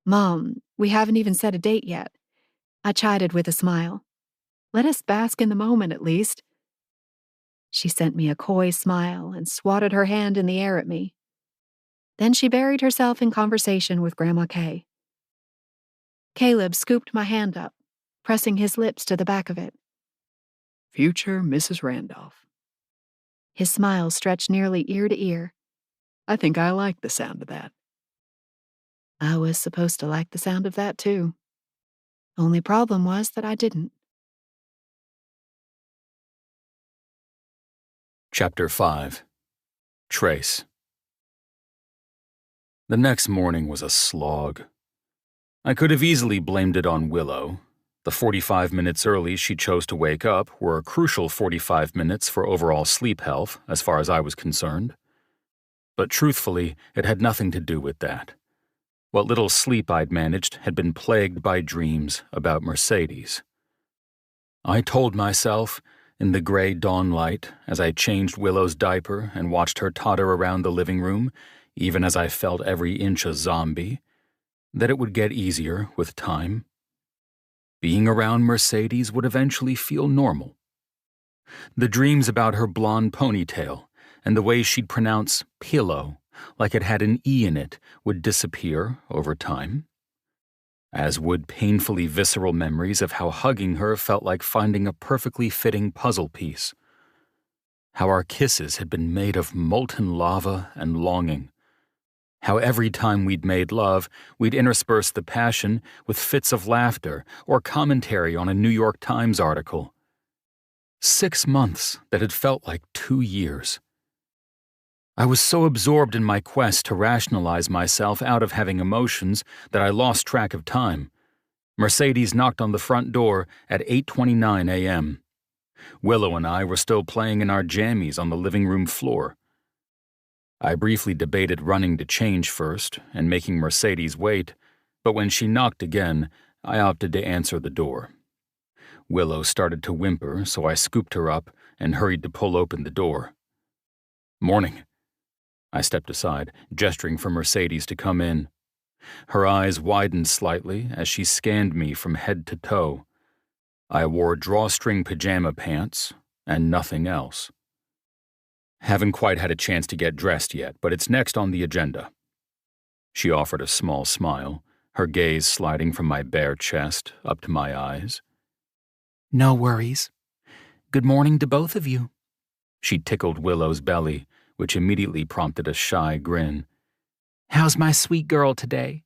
Mom, we haven't even set a date yet. I chided with a smile. Let us bask in the moment at least. She sent me a coy smile and swatted her hand in the air at me. Then she buried herself in conversation with Grandma Kay. Caleb scooped my hand up, pressing his lips to the back of it. Future Mrs. Randolph. His smile stretched nearly ear to ear. I think I like the sound of that. I was supposed to like the sound of that too. Only problem was that I didn't. Chapter 5. Trace. The next morning was a slog. I could have easily blamed it on Willow. The 45 minutes early she chose to wake up were a crucial 45 minutes for overall sleep health, as far as I was concerned. But truthfully, it had nothing to do with that. What little sleep I'd managed had been plagued by dreams about Mercedes. I told myself, in the gray dawn light, as I changed Willow's diaper and watched her totter around the living room, even as I felt every inch a zombie, that it would get easier with time. Being around Mercedes would eventually feel normal. The dreams about her blonde ponytail and the way she'd pronounce pillow, like it had an E in it, would disappear over time, as would painfully visceral memories of how hugging her felt like finding a perfectly fitting puzzle piece, how our kisses had been made of molten lava and longing, How every time we'd made love, we'd intersperse the passion with fits of laughter or commentary on a New York Times article. 6 months that had felt like 2 years. I was so absorbed in my quest to rationalize myself out of having emotions that I lost track of time. Mercedes knocked on the front door at 8:29 a.m. Willow and I were still playing in our jammies on the living room floor. I briefly debated running to change first and making Mercedes wait, but when she knocked again, I opted to answer the door. Willow started to whimper, so I scooped her up and hurried to pull open the door. "Morning." I stepped aside, gesturing for Mercedes to come in. Her eyes widened slightly as she scanned me from head to toe. I wore drawstring pajama pants and nothing else. "Haven't quite had a chance to get dressed yet, but it's next on the agenda." She offered a small smile, her gaze sliding from my bare chest up to my eyes. No worries. Good morning to both of you. She tickled Willow's belly, which immediately prompted a shy grin. How's my sweet girl today?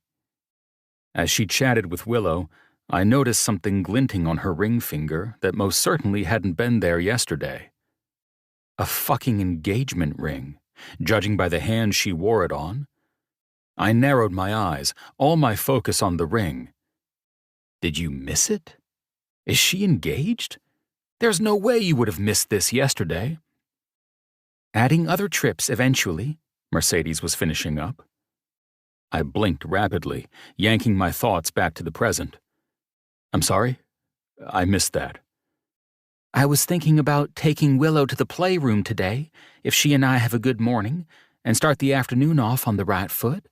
As she chatted with Willow, I noticed something glinting on her ring finger that most certainly hadn't been there yesterday. A fucking engagement ring, judging by the hand she wore it on. I narrowed my eyes, all my focus on the ring. Did you miss it? Is she engaged? There's no way you would have missed this yesterday. Adding other trips eventually, Mercedes was finishing up. I blinked rapidly, yanking my thoughts back to the present. I'm sorry? I missed that. I was thinking about taking Willow to the playroom today, if she and I have a good morning, and start the afternoon off on the right foot.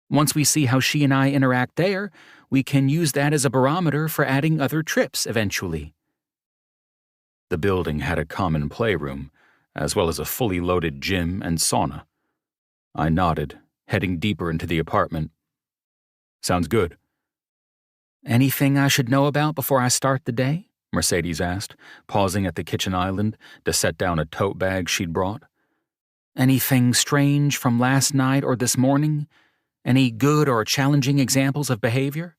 Once we see how she and I interact there, we can use that as a barometer for adding other trips eventually. The building had a common playroom, as well as a fully loaded gym and sauna. I nodded, heading deeper into the apartment. Sounds good. Anything I should know about before I start the day? Mercedes asked, pausing at the kitchen island to set down a tote bag she'd brought. Anything strange from last night or this morning? Any good or challenging examples of behavior?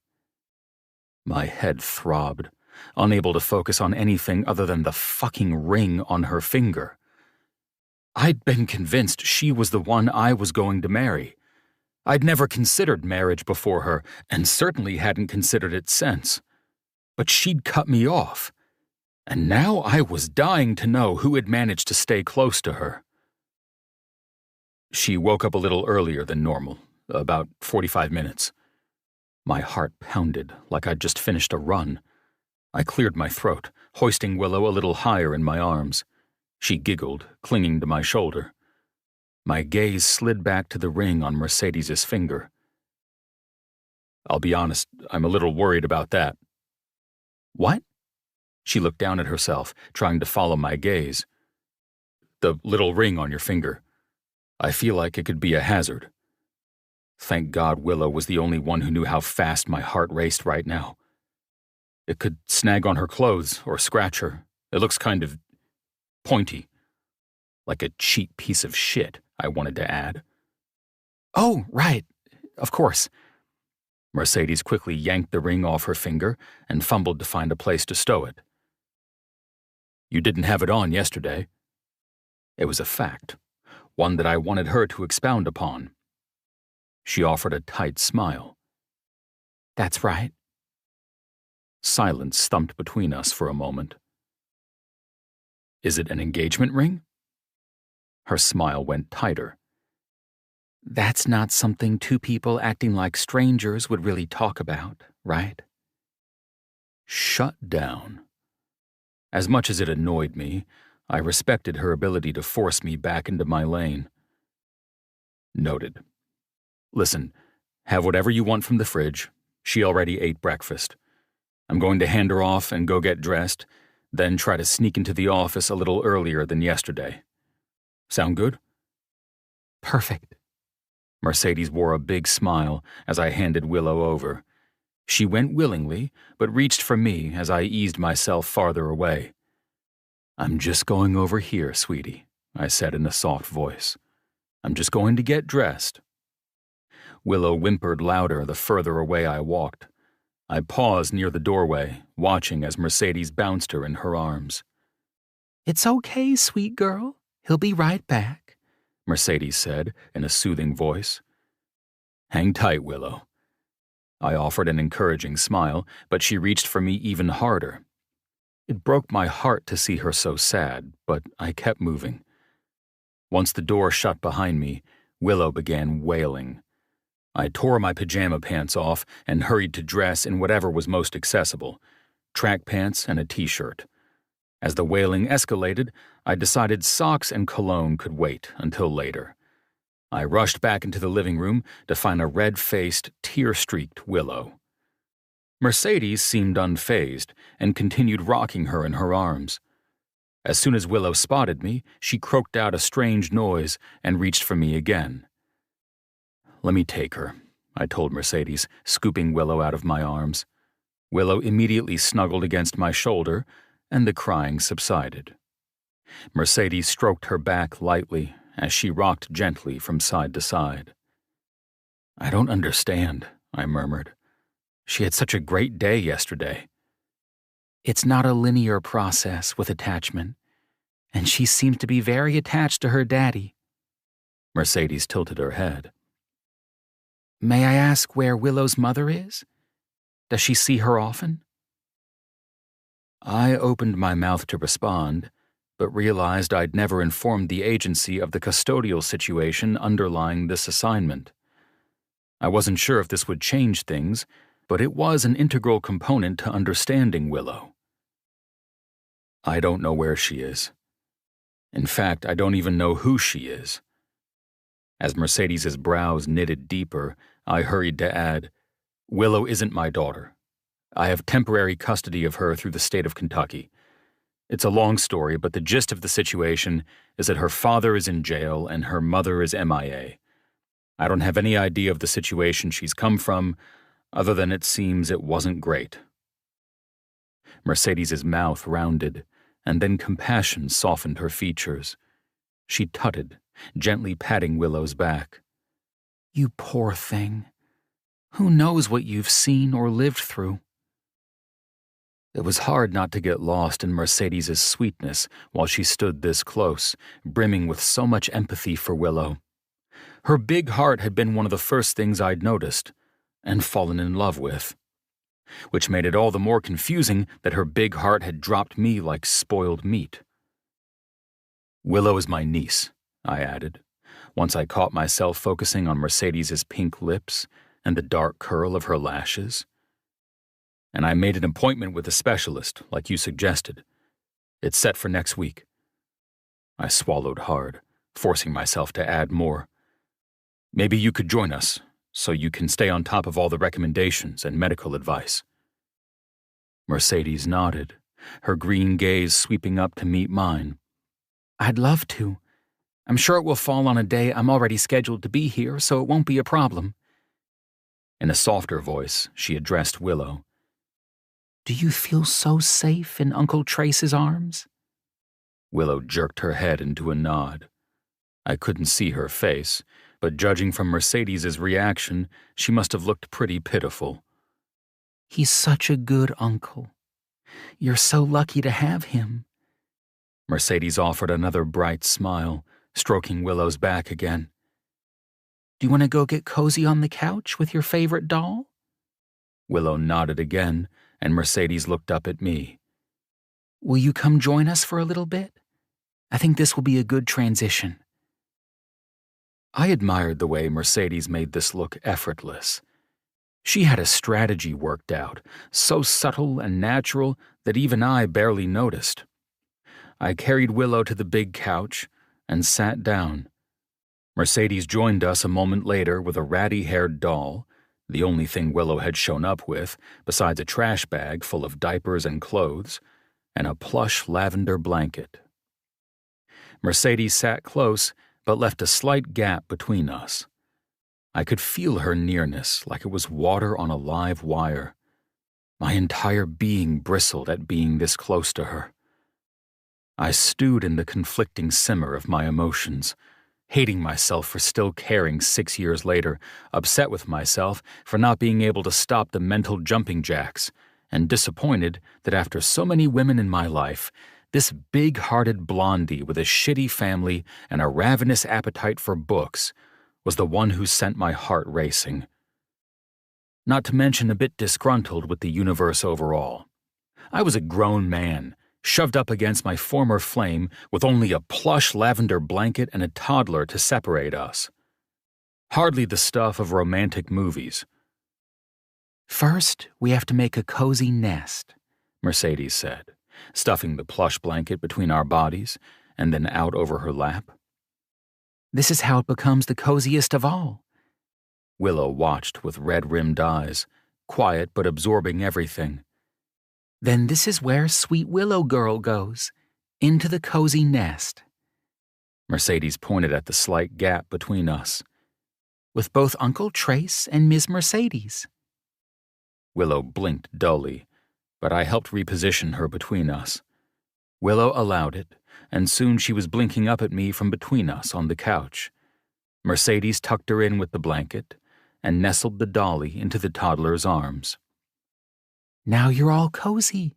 My head throbbed, unable to focus on anything other than the fucking ring on her finger. I'd been convinced she was the one I was going to marry. I'd never considered marriage before her, and certainly hadn't considered it since. But she'd cut me off, and now I was dying to know who had managed to stay close to her. She woke up a little earlier than normal, about 45 minutes. My heart pounded like I'd just finished a run. I cleared my throat, hoisting Willow a little higher in my arms. She giggled, clinging to my shoulder. My gaze slid back to the ring on Mercedes's finger. I'll be honest, I'm a little worried about that. What? She looked down at herself, trying to follow my gaze. The little ring on your finger. I feel like it could be a hazard. Thank God Willow was the only one who knew how fast my heart raced right now. It could snag on her clothes or scratch her. It looks kind of pointy. Like a cheap piece of shit, I wanted to add. Oh, right. Of course. Mercedes quickly yanked the ring off her finger and fumbled to find a place to stow it. You didn't have it on yesterday. It was a fact, one that I wanted her to expound upon. She offered a tight smile. That's right. Silence thumped between us for a moment. Is it an engagement ring? Her smile went tighter. That's not something two people acting like strangers would really talk about, right? Shut down. As much as it annoyed me, I respected her ability to force me back into my lane. Noted. Listen, have whatever you want from the fridge. She already ate breakfast. I'm going to hand her off and go get dressed, then try to sneak into the office a little earlier than yesterday. Sound good? Perfect. Mercedes wore a big smile as I handed Willow over. She went willingly, but reached for me as I eased myself farther away. I'm just going over here, sweetie, I said in a soft voice. I'm just going to get dressed. Willow whimpered louder the further away I walked. I paused near the doorway, watching as Mercedes bounced her in her arms. "It's okay, sweet girl. He'll be right back," Mercedes said in a soothing voice. "Hang tight, Willow." I offered an encouraging smile, but she reached for me even harder. It broke my heart to see her so sad, but I kept moving. Once the door shut behind me, Willow began wailing. I tore my pajama pants off and hurried to dress in whatever was most accessible, track pants and a t-shirt. As the wailing escalated, I decided socks and cologne could wait until later. I rushed back into the living room to find a red-faced, tear-streaked Willow. Mercedes seemed unfazed and continued rocking her in her arms. As soon as Willow spotted me, she croaked out a strange noise and reached for me again. "Let me take her," I told Mercedes, scooping Willow out of my arms. Willow immediately snuggled against my shoulder, and the crying subsided. Mercedes stroked her back lightly as she rocked gently from side to side. "I don't understand," I murmured. "She had such a great day yesterday." "It's not a linear process with attachment, and she seems to be very attached to her daddy." Mercedes tilted her head. "May I ask where Willow's mother is? Does she see her often?" I opened my mouth to respond, but realized I'd never informed the agency of the custodial situation underlying this assignment. I wasn't sure if this would change things, but it was an integral component to understanding Willow. "I don't know where she is. In fact, I don't even know who she is." As Mercedes's brows knitted deeper, I hurried to add, "Willow isn't my daughter. I have temporary custody of her through the state of Kentucky. It's a long story, but the gist of the situation is that her father is in jail and her mother is MIA. I don't have any idea of the situation she's come from, other than it seems it wasn't great." Mercedes's mouth rounded, and then compassion softened her features. She tutted, gently patting Willow's back. "You poor thing. Who knows what you've seen or lived through?" It was hard not to get lost in Mercedes's sweetness while she stood this close, brimming with so much empathy for Willow. Her big heart had been one of the first things I'd noticed and fallen in love with, which made it all the more confusing that her big heart had dropped me like spoiled meat. "Willow is my niece," I added, once I caught myself focusing on Mercedes's pink lips and the dark curl of her lashes. "And I made an appointment with a specialist, like you suggested. It's set for next week." I swallowed hard, forcing myself to add more. "Maybe you could join us, so you can stay on top of all the recommendations and medical advice." Mercedes nodded, her green gaze sweeping up to meet mine. "I'd love to. I'm sure it will fall on a day I'm already scheduled to be here, so it won't be a problem." In a softer voice, she addressed Willow. "Do you feel so safe in Uncle Trace's arms?" Willow jerked her head into a nod. I couldn't see her face, but judging from Mercedes's reaction, she must have looked pretty pitiful. "He's such a good uncle. You're so lucky to have him." Mercedes offered another bright smile, stroking Willow's back again. "Do you want to go get cozy on the couch with your favorite doll?" Willow nodded again, and Mercedes looked up at me. "Will you come join us for a little bit? I think this will be a good transition." I admired the way Mercedes made this look effortless. She had a strategy worked out, so subtle and natural that even I barely noticed. I carried Willow to the big couch and sat down. Mercedes joined us a moment later with a ratty-haired doll, the only thing Willow had shown up with, besides a trash bag full of diapers and clothes, and a plush lavender blanket. Mercedes sat close, but left a slight gap between us. I could feel her nearness like it was water on a live wire. My entire being bristled at being this close to her. I stewed in the conflicting simmer of my emotions, hating myself for still caring 6 years later, upset with myself for not being able to stop the mental jumping jacks, and disappointed that after so many women in my life, this big-hearted blondie with a shitty family and a ravenous appetite for books was the one who sent my heart racing. Not to mention a bit disgruntled with the universe overall. I was a grown man, shoved up against my former flame with only a plush lavender blanket and a toddler to separate us. Hardly the stuff of romantic movies. "First, we have to make a cozy nest," Mercedes said, stuffing the plush blanket between our bodies and then out over her lap. "This is how it becomes the coziest of all." Willow watched with red-rimmed eyes, quiet but absorbing everything. "Then this is where sweet Willow girl goes, into the cozy nest." Mercedes pointed at the slight gap between us. "With both Uncle Trace and Miss Mercedes." Willow blinked dully, but I helped reposition her between us. Willow allowed it, and soon she was blinking up at me from between us on the couch. Mercedes tucked her in with the blanket and nestled the dolly into the toddler's arms. "Now you're all cozy,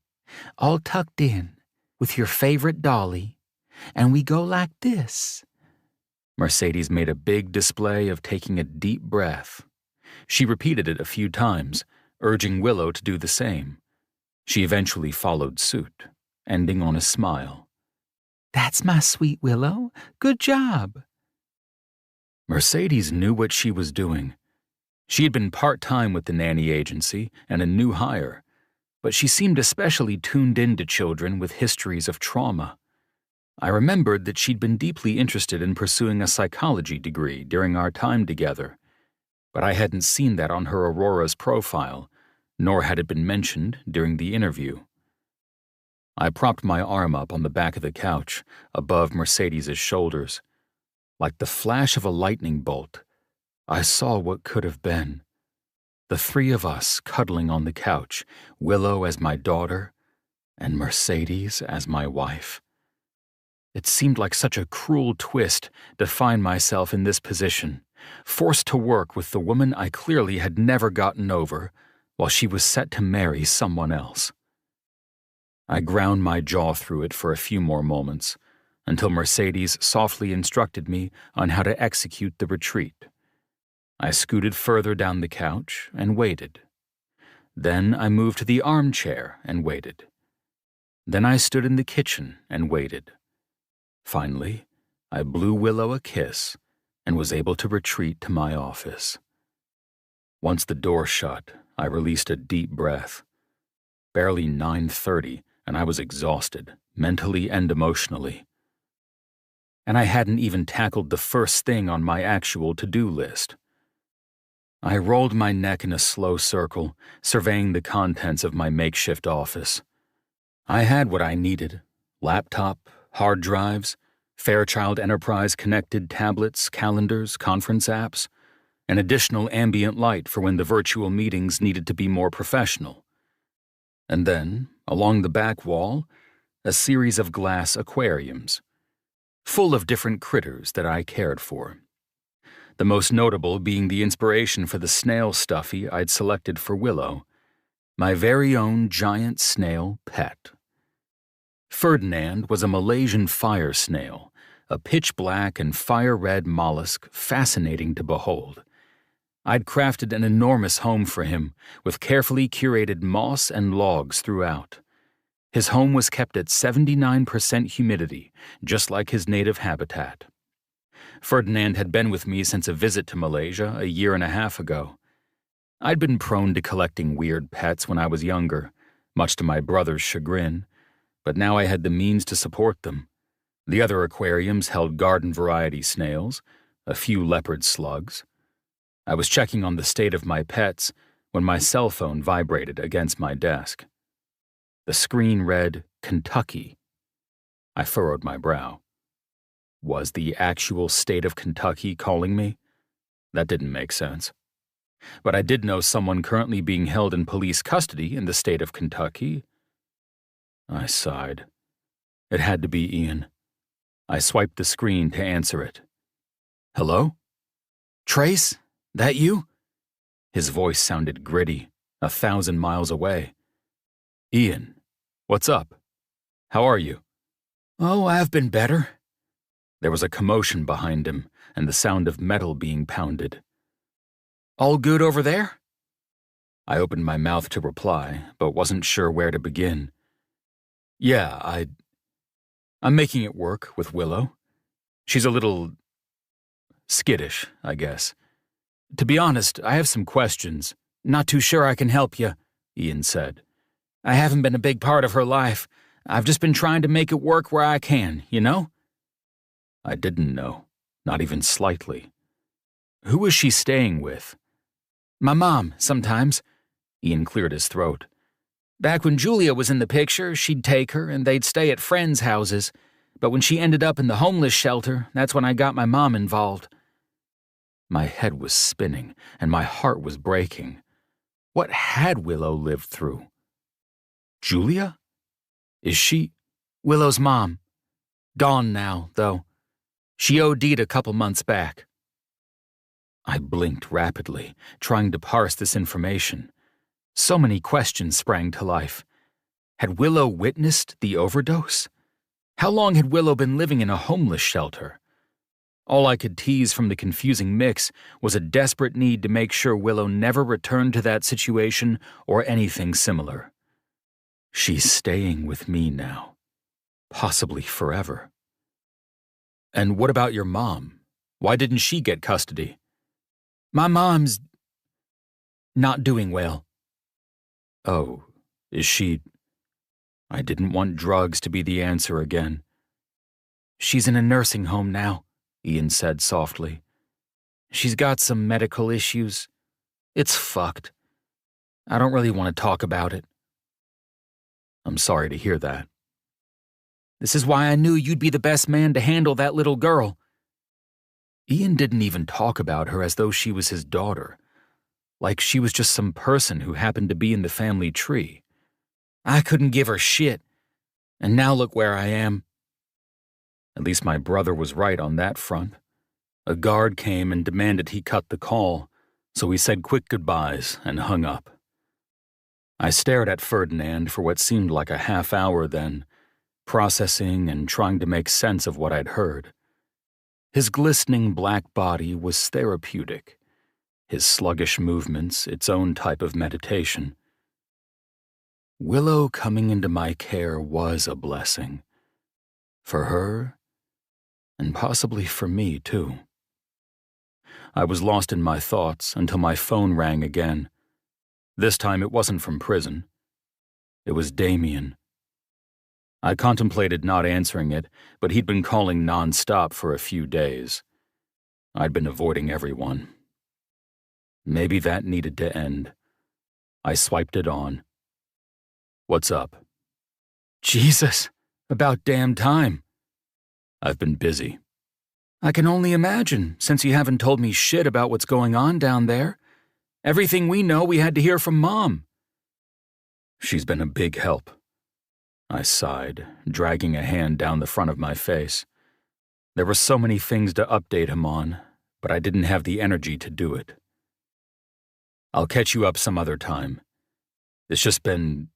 all tucked in, with your favorite dolly, and we go like this." Mercedes made a big display of taking a deep breath. She repeated it a few times, urging Willow to do the same. She eventually followed suit, ending on a smile. "That's my sweet Willow. Good job." Mercedes knew what she was doing. She had been part-time with the nanny agency and a new hire, but she seemed especially tuned in to children with histories of trauma. I remembered that she'd been deeply interested in pursuing a psychology degree during our time together, but I hadn't seen that on her Aurora's profile, nor had it been mentioned during the interview. I propped my arm up on the back of the couch, above Mercedes's shoulders. Like the flash of a lightning bolt, I saw what could have been. The three of us cuddling on the couch, Willow as my daughter, and Mercedes as my wife. It seemed like such a cruel twist to find myself in this position, forced to work with the woman I clearly had never gotten over, while she was set to marry someone else. I ground my jaw through it for a few more moments, until Mercedes softly instructed me on how to execute the retreat. I scooted further down the couch and waited. Then I moved to the armchair and waited. Then I stood in the kitchen and waited. Finally, I blew Willow a kiss and was able to retreat to my office. Once the door shut, I released a deep breath. Barely 9:30, and I was exhausted, mentally and emotionally. And I hadn't even tackled the first thing on my actual to-do list. I rolled my neck in a slow circle, surveying the contents of my makeshift office. I had what I needed: laptop, hard drives, Fairchild Enterprise-connected tablets, calendars, conference apps, an additional ambient light for when the virtual meetings needed to be more professional. And then, along the back wall, a series of glass aquariums, full of different critters that I cared for. The most notable being the inspiration for the snail stuffy I'd selected for Willow, my very own giant snail pet. Ferdinand was a Malaysian fire snail, a pitch-black and fire-red mollusk fascinating to behold. I'd crafted an enormous home for him, with carefully curated moss and logs throughout. His home was kept at 79% humidity, just like his native habitat. Ferdinand had been with me since a visit to Malaysia a year and a half ago. I'd been prone to collecting weird pets when I was younger, much to my brother's chagrin, but now I had the means to support them. The other aquariums held garden-variety snails, a few leopard slugs. I was checking on the state of my pets when my cell phone vibrated against my desk. The screen read, Kentucky. I furrowed my brow. Was the actual state of Kentucky calling me? That didn't make sense. But I did know someone currently being held in police custody in the state of Kentucky. I sighed. It had to be Ian. I swiped the screen to answer it. Hello? Trace? That you? His voice sounded gritty, 1,000 miles away. Ian, what's up? How are you? Oh, I've been better. There was a commotion behind him and the sound of metal being pounded. All good over there? I opened my mouth to reply, but wasn't sure where to begin. Yeah, I'm making it work with Willow. She's a little skittish, I guess. To be honest, I have some questions. Not too sure I can help you, Ian said. I haven't been a big part of her life. I've just been trying to make it work where I can, you know? I didn't know, not even slightly. Who was she staying with? My mom, sometimes. Ian cleared his throat. Back when Julia was in the picture, she'd take her and they'd stay at friends' houses. But when she ended up in the homeless shelter, that's when I got my mom involved. My head was spinning and my heart was breaking. What had Willow lived through? Julia? Is she? Willow's mom. Gone now, though. She OD'd a couple months back. I blinked rapidly, trying to parse this information. So many questions sprang to life. Had Willow witnessed the overdose? How long had Willow been living in a homeless shelter? All I could tease from the confusing mix was a desperate need to make sure Willow never returned to that situation or anything similar. She's staying with me now, possibly forever. And what about your mom? Why didn't she get custody? My mom's not doing well. Oh, is she? I didn't want drugs to be the answer again. She's in a nursing home now, Ian said softly. She's got some medical issues. It's fucked. I don't really want to talk about it. I'm sorry to hear that. This is why I knew you'd be the best man to handle that little girl. Ian didn't even talk about her as though she was his daughter, like she was just some person who happened to be in the family tree. I couldn't give her shit, and now look where I am. At least my brother was right on that front. A guard came and demanded he cut the call, so we said quick goodbyes and hung up. I stared at Ferdinand for what seemed like a half hour then, processing and trying to make sense of what I'd heard. His glistening black body was therapeutic, his sluggish movements its own type of meditation. Willow coming into my care was a blessing. For her, and possibly for me, too. I was lost in my thoughts until my phone rang again. This time it wasn't from prison. It was Damien. I contemplated not answering it, but he'd been calling non-stop for a few days. I'd been avoiding everyone. Maybe that needed to end. I swiped it on. What's up? Jesus, about damn time. I've been busy. I can only imagine, since you haven't told me shit about what's going on down there. Everything we know we had to hear from Mom. She's been a big help. I sighed, dragging a hand down the front of my face. There were so many things to update him on, but I didn't have the energy to do it. I'll catch you up some other time. It's just been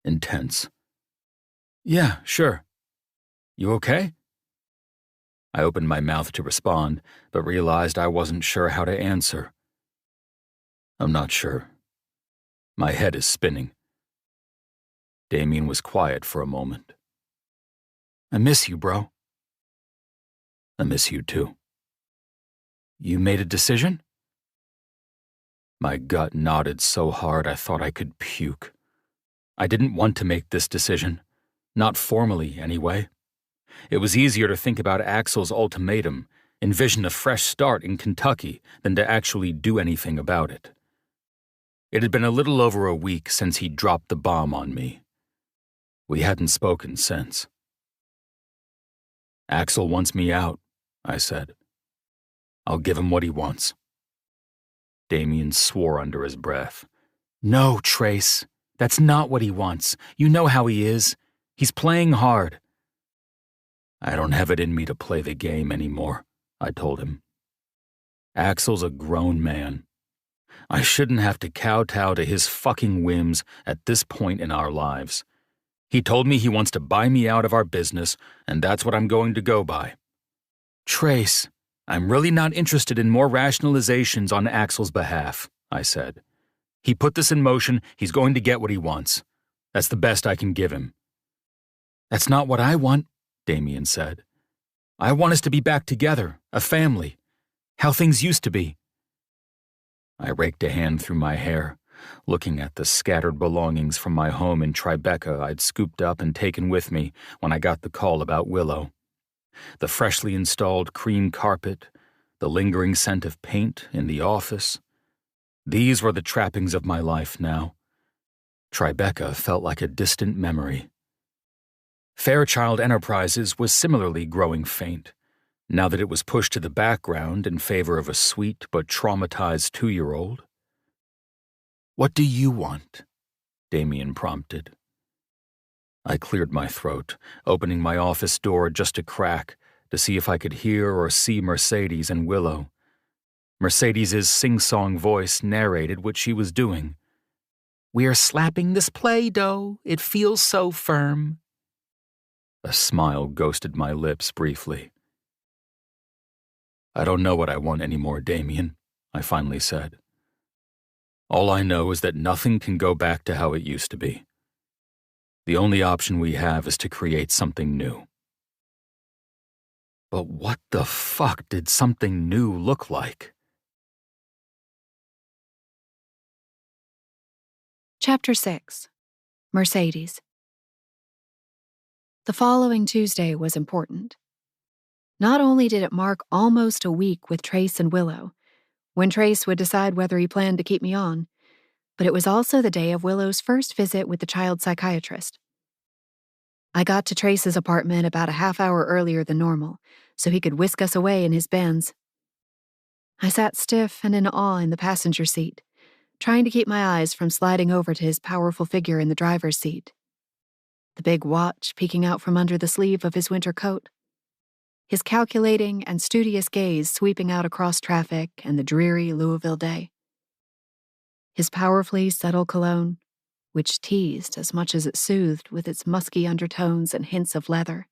intense. Yeah, sure. You okay? I opened my mouth to respond, but realized I wasn't sure how to answer. I'm not sure. My head is spinning. Damien was quiet for a moment. I miss you, bro. I miss you too. You made a decision? My gut nodded so hard I thought I could puke. I didn't want to make this decision. Not formally, anyway. It was easier to think about Axel's ultimatum, envision a fresh start in Kentucky, than to actually do anything about it. It had been a little over a week since he'd dropped the bomb on me. We hadn't spoken since. Axel wants me out, I said. I'll give him what he wants. Damien swore under his breath. No, Trace. That's not what he wants. You know how he is. He's playing hard. I don't have it in me to play the game anymore, I told him. Axel's a grown man. I shouldn't have to kowtow to his fucking whims at this point in our lives. He told me he wants to buy me out of our business, and that's what I'm going to go by. Trace, I'm really not interested in more rationalizations on Axel's behalf, I said. He put this in motion, he's going to get what he wants. That's the best I can give him. That's not what I want, Damien said. I want us to be back together, a family, how things used to be. I raked a hand through my hair, looking at the scattered belongings from my home in Tribeca I'd scooped up and taken with me when I got the call about Willow. The freshly installed cream carpet, the lingering scent of paint in the office. These were the trappings of my life now. Tribeca felt like a distant memory. Fairchild Enterprises was similarly growing faint, now that it was pushed to the background in favor of a sweet but traumatized 2-year-old. What do you want? Damien prompted. I cleared my throat, opening my office door just a crack to see if I could hear or see Mercedes and Willow. Mercedes's sing-song voice narrated what she was doing. We're slapping this Play-Doh. It feels so firm. A smile ghosted my lips briefly. I don't know what I want anymore, Damien, I finally said. All I know is that nothing can go back to how it used to be. The only option we have is to create something new. But what the fuck did something new look like? Chapter 6. Mercedes. The following Tuesday was important. Not only did it mark almost a week with Trace and Willow, when Trace would decide whether he planned to keep me on, but it was also the day of Willow's first visit with the child psychiatrist. I got to Trace's apartment about a half hour earlier than normal, so he could whisk us away in his Benz. I sat stiff and in awe in the passenger seat, trying to keep my eyes from sliding over to his powerful figure in the driver's seat. The big watch peeking out from under the sleeve of his winter coat. His calculating and studious gaze sweeping out across traffic and the dreary Louisville day. His powerfully subtle cologne, which teased as much as it soothed with its musky undertones and hints of leather.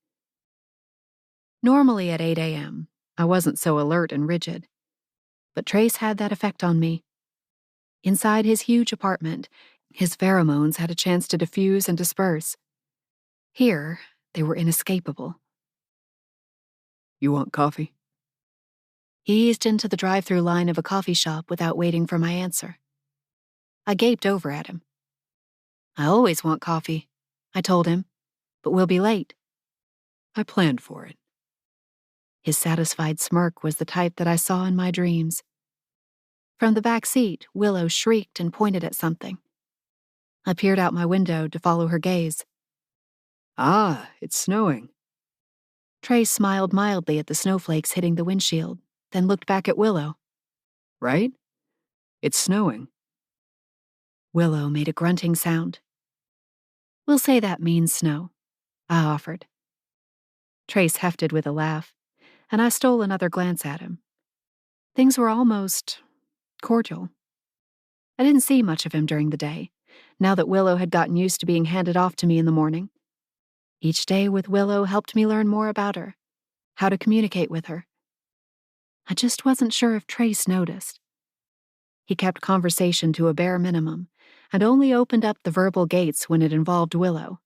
Normally at 8 a.m., I wasn't so alert and rigid, but Trace had that effect on me. Inside his huge apartment, his pheromones had a chance to diffuse and disperse. Here, they were inescapable. You want coffee? He eased into the drive-through line of a coffee shop without waiting for my answer. I gaped over at him. I always want coffee, I told him, but we'll be late. I planned for it. His satisfied smirk was the type that I saw in my dreams. From the back seat, Willow shrieked and pointed at something. I peered out my window to follow her gaze. Ah, it's snowing. Trace smiled mildly at the snowflakes hitting the windshield, then looked back at Willow. Right? It's snowing. Willow made a grunting sound. We'll say that means snow, I offered. Trace hefted with a laugh, and I stole another glance at him. Things were almost cordial. I didn't see much of him during the day, now that Willow had gotten used to being handed off to me in the morning. Each day with Willow helped me learn more about her, how to communicate with her. I just wasn't sure if Trace noticed. He kept conversation to a bare minimum, and only opened up the verbal gates when it involved Willow.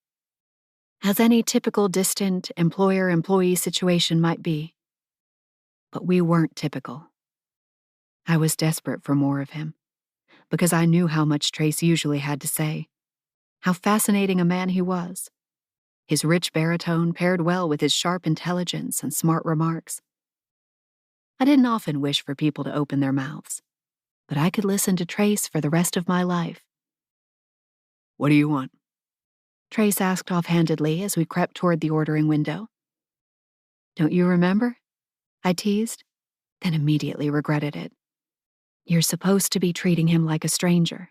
As any typical distant employer-employee situation might be. But we weren't typical. I was desperate for more of him, because I knew how much Trace usually had to say, how fascinating a man he was. His rich baritone paired well with his sharp intelligence and smart remarks. I didn't often wish for people to open their mouths, but I could listen to Trace for the rest of my life. What do you want? Trace asked offhandedly as we crept toward the ordering window. Don't you remember? I teased, then immediately regretted it. You're supposed to be treating him like a stranger.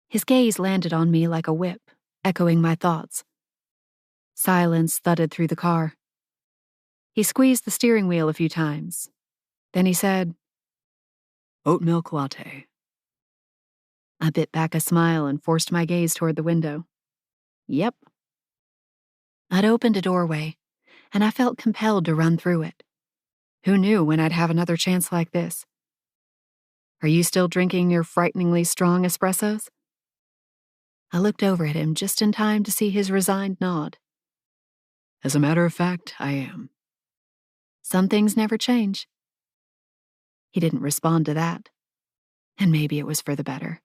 His gaze landed on me like a whip, echoing my thoughts. Silence thudded through the car. He squeezed the steering wheel a few times. Then he said, "Oat milk latte." I bit back a smile and forced my gaze toward the window. Yep. I'd opened a doorway, and I felt compelled to run through it. Who knew when I'd have another chance like this? "Are you still drinking your frighteningly strong espressos?" I looked over at him just in time to see his resigned nod. "As a matter of fact, I am." Some things never change. He didn't respond to that. And maybe it was for the better.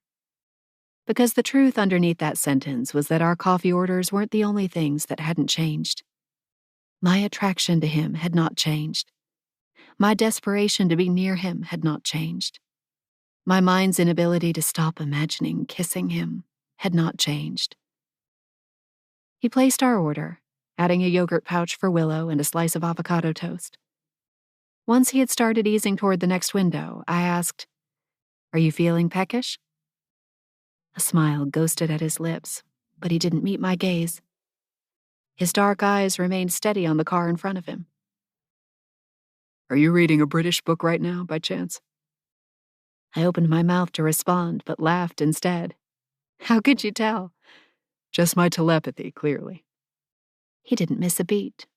Because the truth underneath that sentence was that our coffee orders weren't the only things that hadn't changed. My attraction to him had not changed. My desperation to be near him had not changed. My mind's inability to stop imagining kissing him had not changed. He placed our order, adding a yogurt pouch for Willow and a slice of avocado toast. Once he had started easing toward the next window, I asked, "Are you feeling peckish?" A smile ghosted at his lips, but he didn't meet my gaze. His dark eyes remained steady on the car in front of him. "Are you reading a British book right now, by chance?" I opened my mouth to respond, but laughed instead. "How could you tell?" "Just my telepathy, clearly." He didn't miss a beat,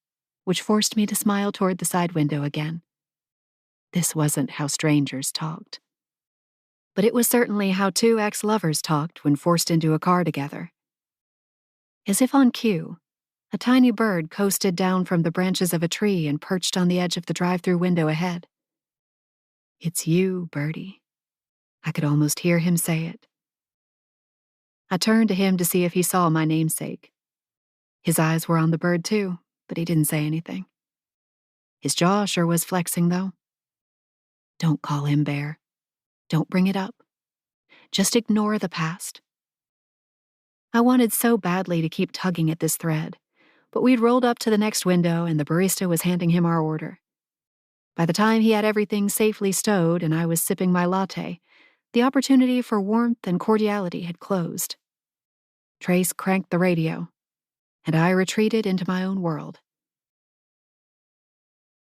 which forced me to smile toward the side window again. This wasn't how strangers talked. But it was certainly how two ex-lovers talked when forced into a car together. As if on cue, a tiny bird coasted down from the branches of a tree and perched on the edge of the drive-through window ahead. "It's you, Birdie." I could almost hear him say it. I turned to him to see if he saw my namesake. His eyes were on the bird too, but he didn't say anything. His jaw sure was flexing, though. Don't call him Bear. Don't bring it up. Just ignore the past. I wanted so badly to keep tugging at this thread, but we'd rolled up to the next window and the barista was handing him our order. By the time he had everything safely stowed and I was sipping my latte, the opportunity for warmth and cordiality had closed. Trace cranked the radio, and I retreated into my own world.